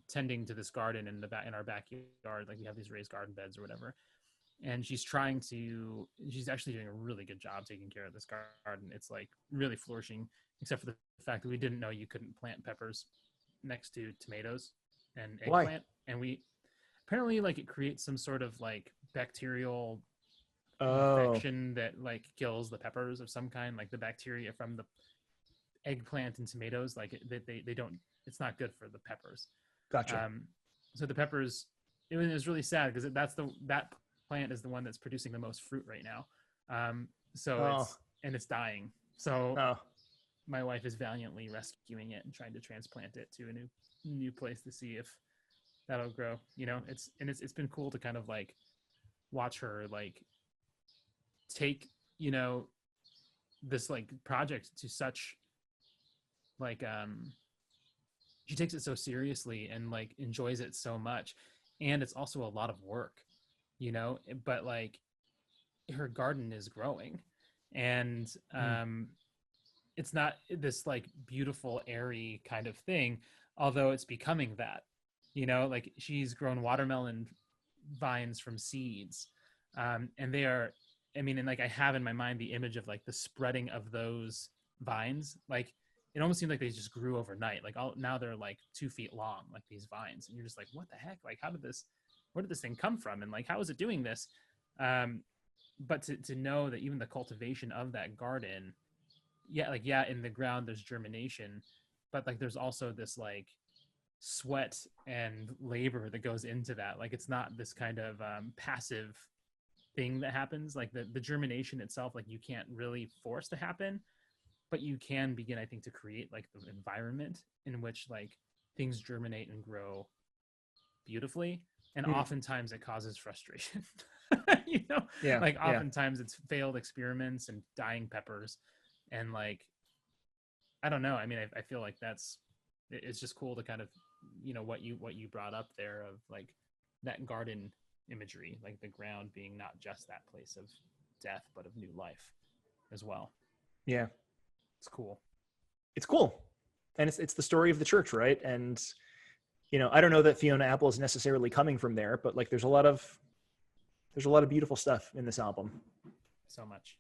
tending to this garden in our backyard. Like we have these raised garden beds or whatever. And she's actually doing a really good job taking care of this garden. It's like really flourishing, except for the fact that we didn't know you couldn't plant peppers next to tomatoes and eggplant. Why? And we apparently like it creates some sort of like bacterial infection that like kills the peppers of some kind, like the bacteria from eggplant and tomatoes, like they don't, it's not good for the peppers. Gotcha. So the peppers, it was really sad because that plant is the one that's producing the most fruit right now. So it's dying. So my wife is valiantly rescuing it and trying to transplant it to a new place to see if that'll grow. It's been cool to kind of like watch her like take this like project to such like she takes it so seriously and like enjoys it so much, and it's also a lot of work, but like her garden is growing, and it's not this like beautiful airy kind of thing, although it's becoming that. Like she's grown watermelon vines from seeds, and they are, and like I have in my mind the image of like the spreading of those vines. Like it almost seemed like they just grew overnight. Like now they're like 2 feet long, like these vines, and you're just like, what the heck? Like where did this thing come from? And like, how is it doing this? But to know that even the cultivation of that garden, in the ground there's germination, but like there's also this like sweat and labor that goes into that. Like it's not this kind of passive thing that happens. Like the germination itself, like you can't really force to happen, but you can begin, I think, to create like the environment in which like things germinate and grow beautifully. And oftentimes it causes frustration. Oftentimes it's failed experiments and dying peppers, and like I don't know, I feel like it's just cool to kind of what you brought up there of like that garden imagery, like the ground being not just that place of death but of new life as well. Yeah, it's cool. And it's the story of the church, right? And I don't know that Fiona Apple is necessarily coming from there, but like there's a lot of beautiful stuff in this album. So much.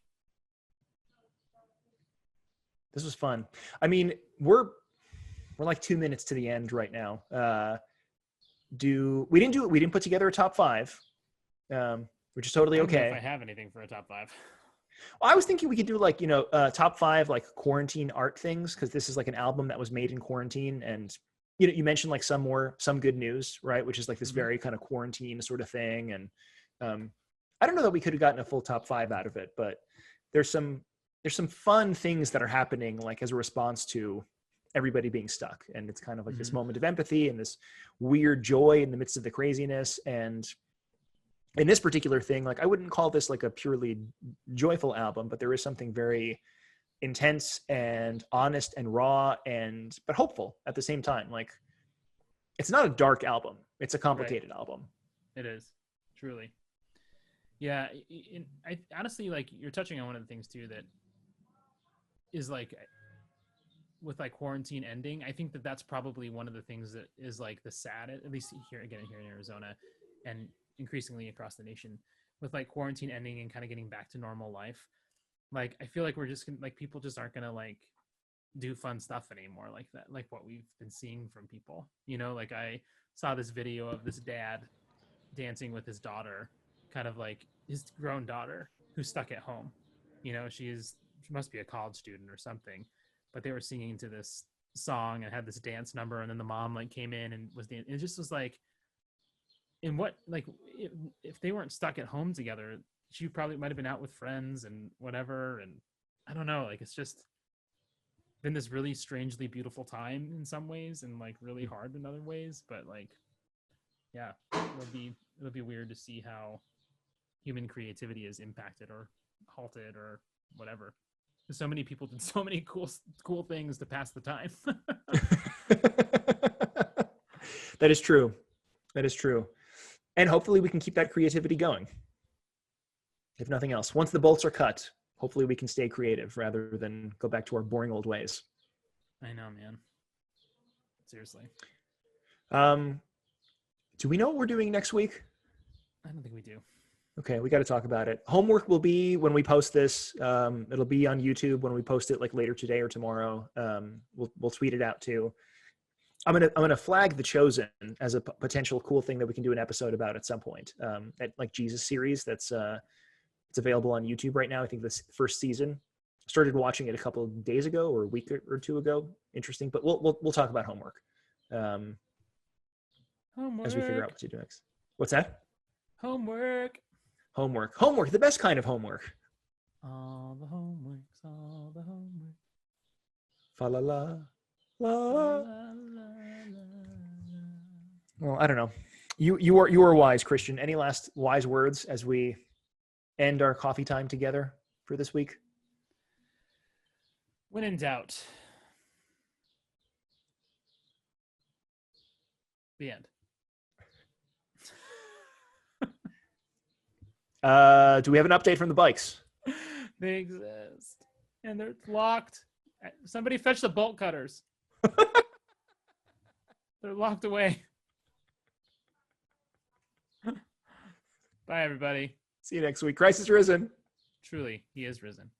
This was fun. We're like 2 minutes to the end right now. We didn't put together a top 5, which is totally okay. I don't know if I have anything for a top 5. Well, I was thinking we could do like, top 5 like quarantine art things, because this is like an album that was made in quarantine, and you mentioned like some good news, right? Which is like this very kind of quarantine sort of thing. And I don't know that we could have gotten a full top 5 out of it, but there's some fun things that are happening like as a response to everybody being stuck. And it's kind of like this moment of empathy and this weird joy in the midst of the craziness. And in this particular thing, like I wouldn't call this like a purely joyful album, but there is something very intense and honest and raw but hopeful at the same time. Like it's not a dark album. It's a complicated album. It is, truly. Yeah. I honestly, like you're touching on one of the things too, that is like with like quarantine ending. I think that's probably one of the things that is like the sad, at least here in Arizona and increasingly across the nation, with like quarantine ending and kind of getting back to normal life. Like, I feel like we're just like, people just aren't going to like do fun stuff anymore like that, like what we've been seeing from people, like I saw this video of this dad dancing with his daughter, kind of like his grown daughter who's stuck at home. She must be a college student or something, but they were singing to this song and had this dance number. And then the mom like came in and was dancing. It just was like, in what, like if they weren't stuck at home together, she probably might've been out with friends and whatever. And I don't know, like, it's just been this really strangely beautiful time in some ways and like really hard in other ways. But like, yeah, it'll be weird to see how human creativity is impacted or halted or whatever. So many people did so many cool things to pass the time. That is true. And hopefully we can keep that creativity going. If nothing else, once the bolts are cut, hopefully we can stay creative rather than go back to our boring old ways. I know, man. Seriously. Do we know what we're doing next week? I don't think we do. Okay, we got to talk about it. Homework will be when we post this. It'll be on YouTube when we post it, like later today or tomorrow. We'll tweet it out too. I'm gonna flag The Chosen as a potential cool thing that we can do an episode about at some point. At like Jesus series that's it's available on YouTube right now. I think this first season. Started watching it a couple of days ago or a week or two ago. Interesting, but we'll talk about homework. As we figure out what to do next. What's that? Homework. The best kind of homework. All the homework. Fa la la la. Well, I don't know. You are wise, Christian. Any last wise words as we end our coffee time together for this week? When in doubt. The end. Do we have an update from the bikes? They exist. And they're locked. Somebody fetch the bolt cutters. They're locked away. Bye, everybody. See you next week. Christ is risen. Truly, he is risen.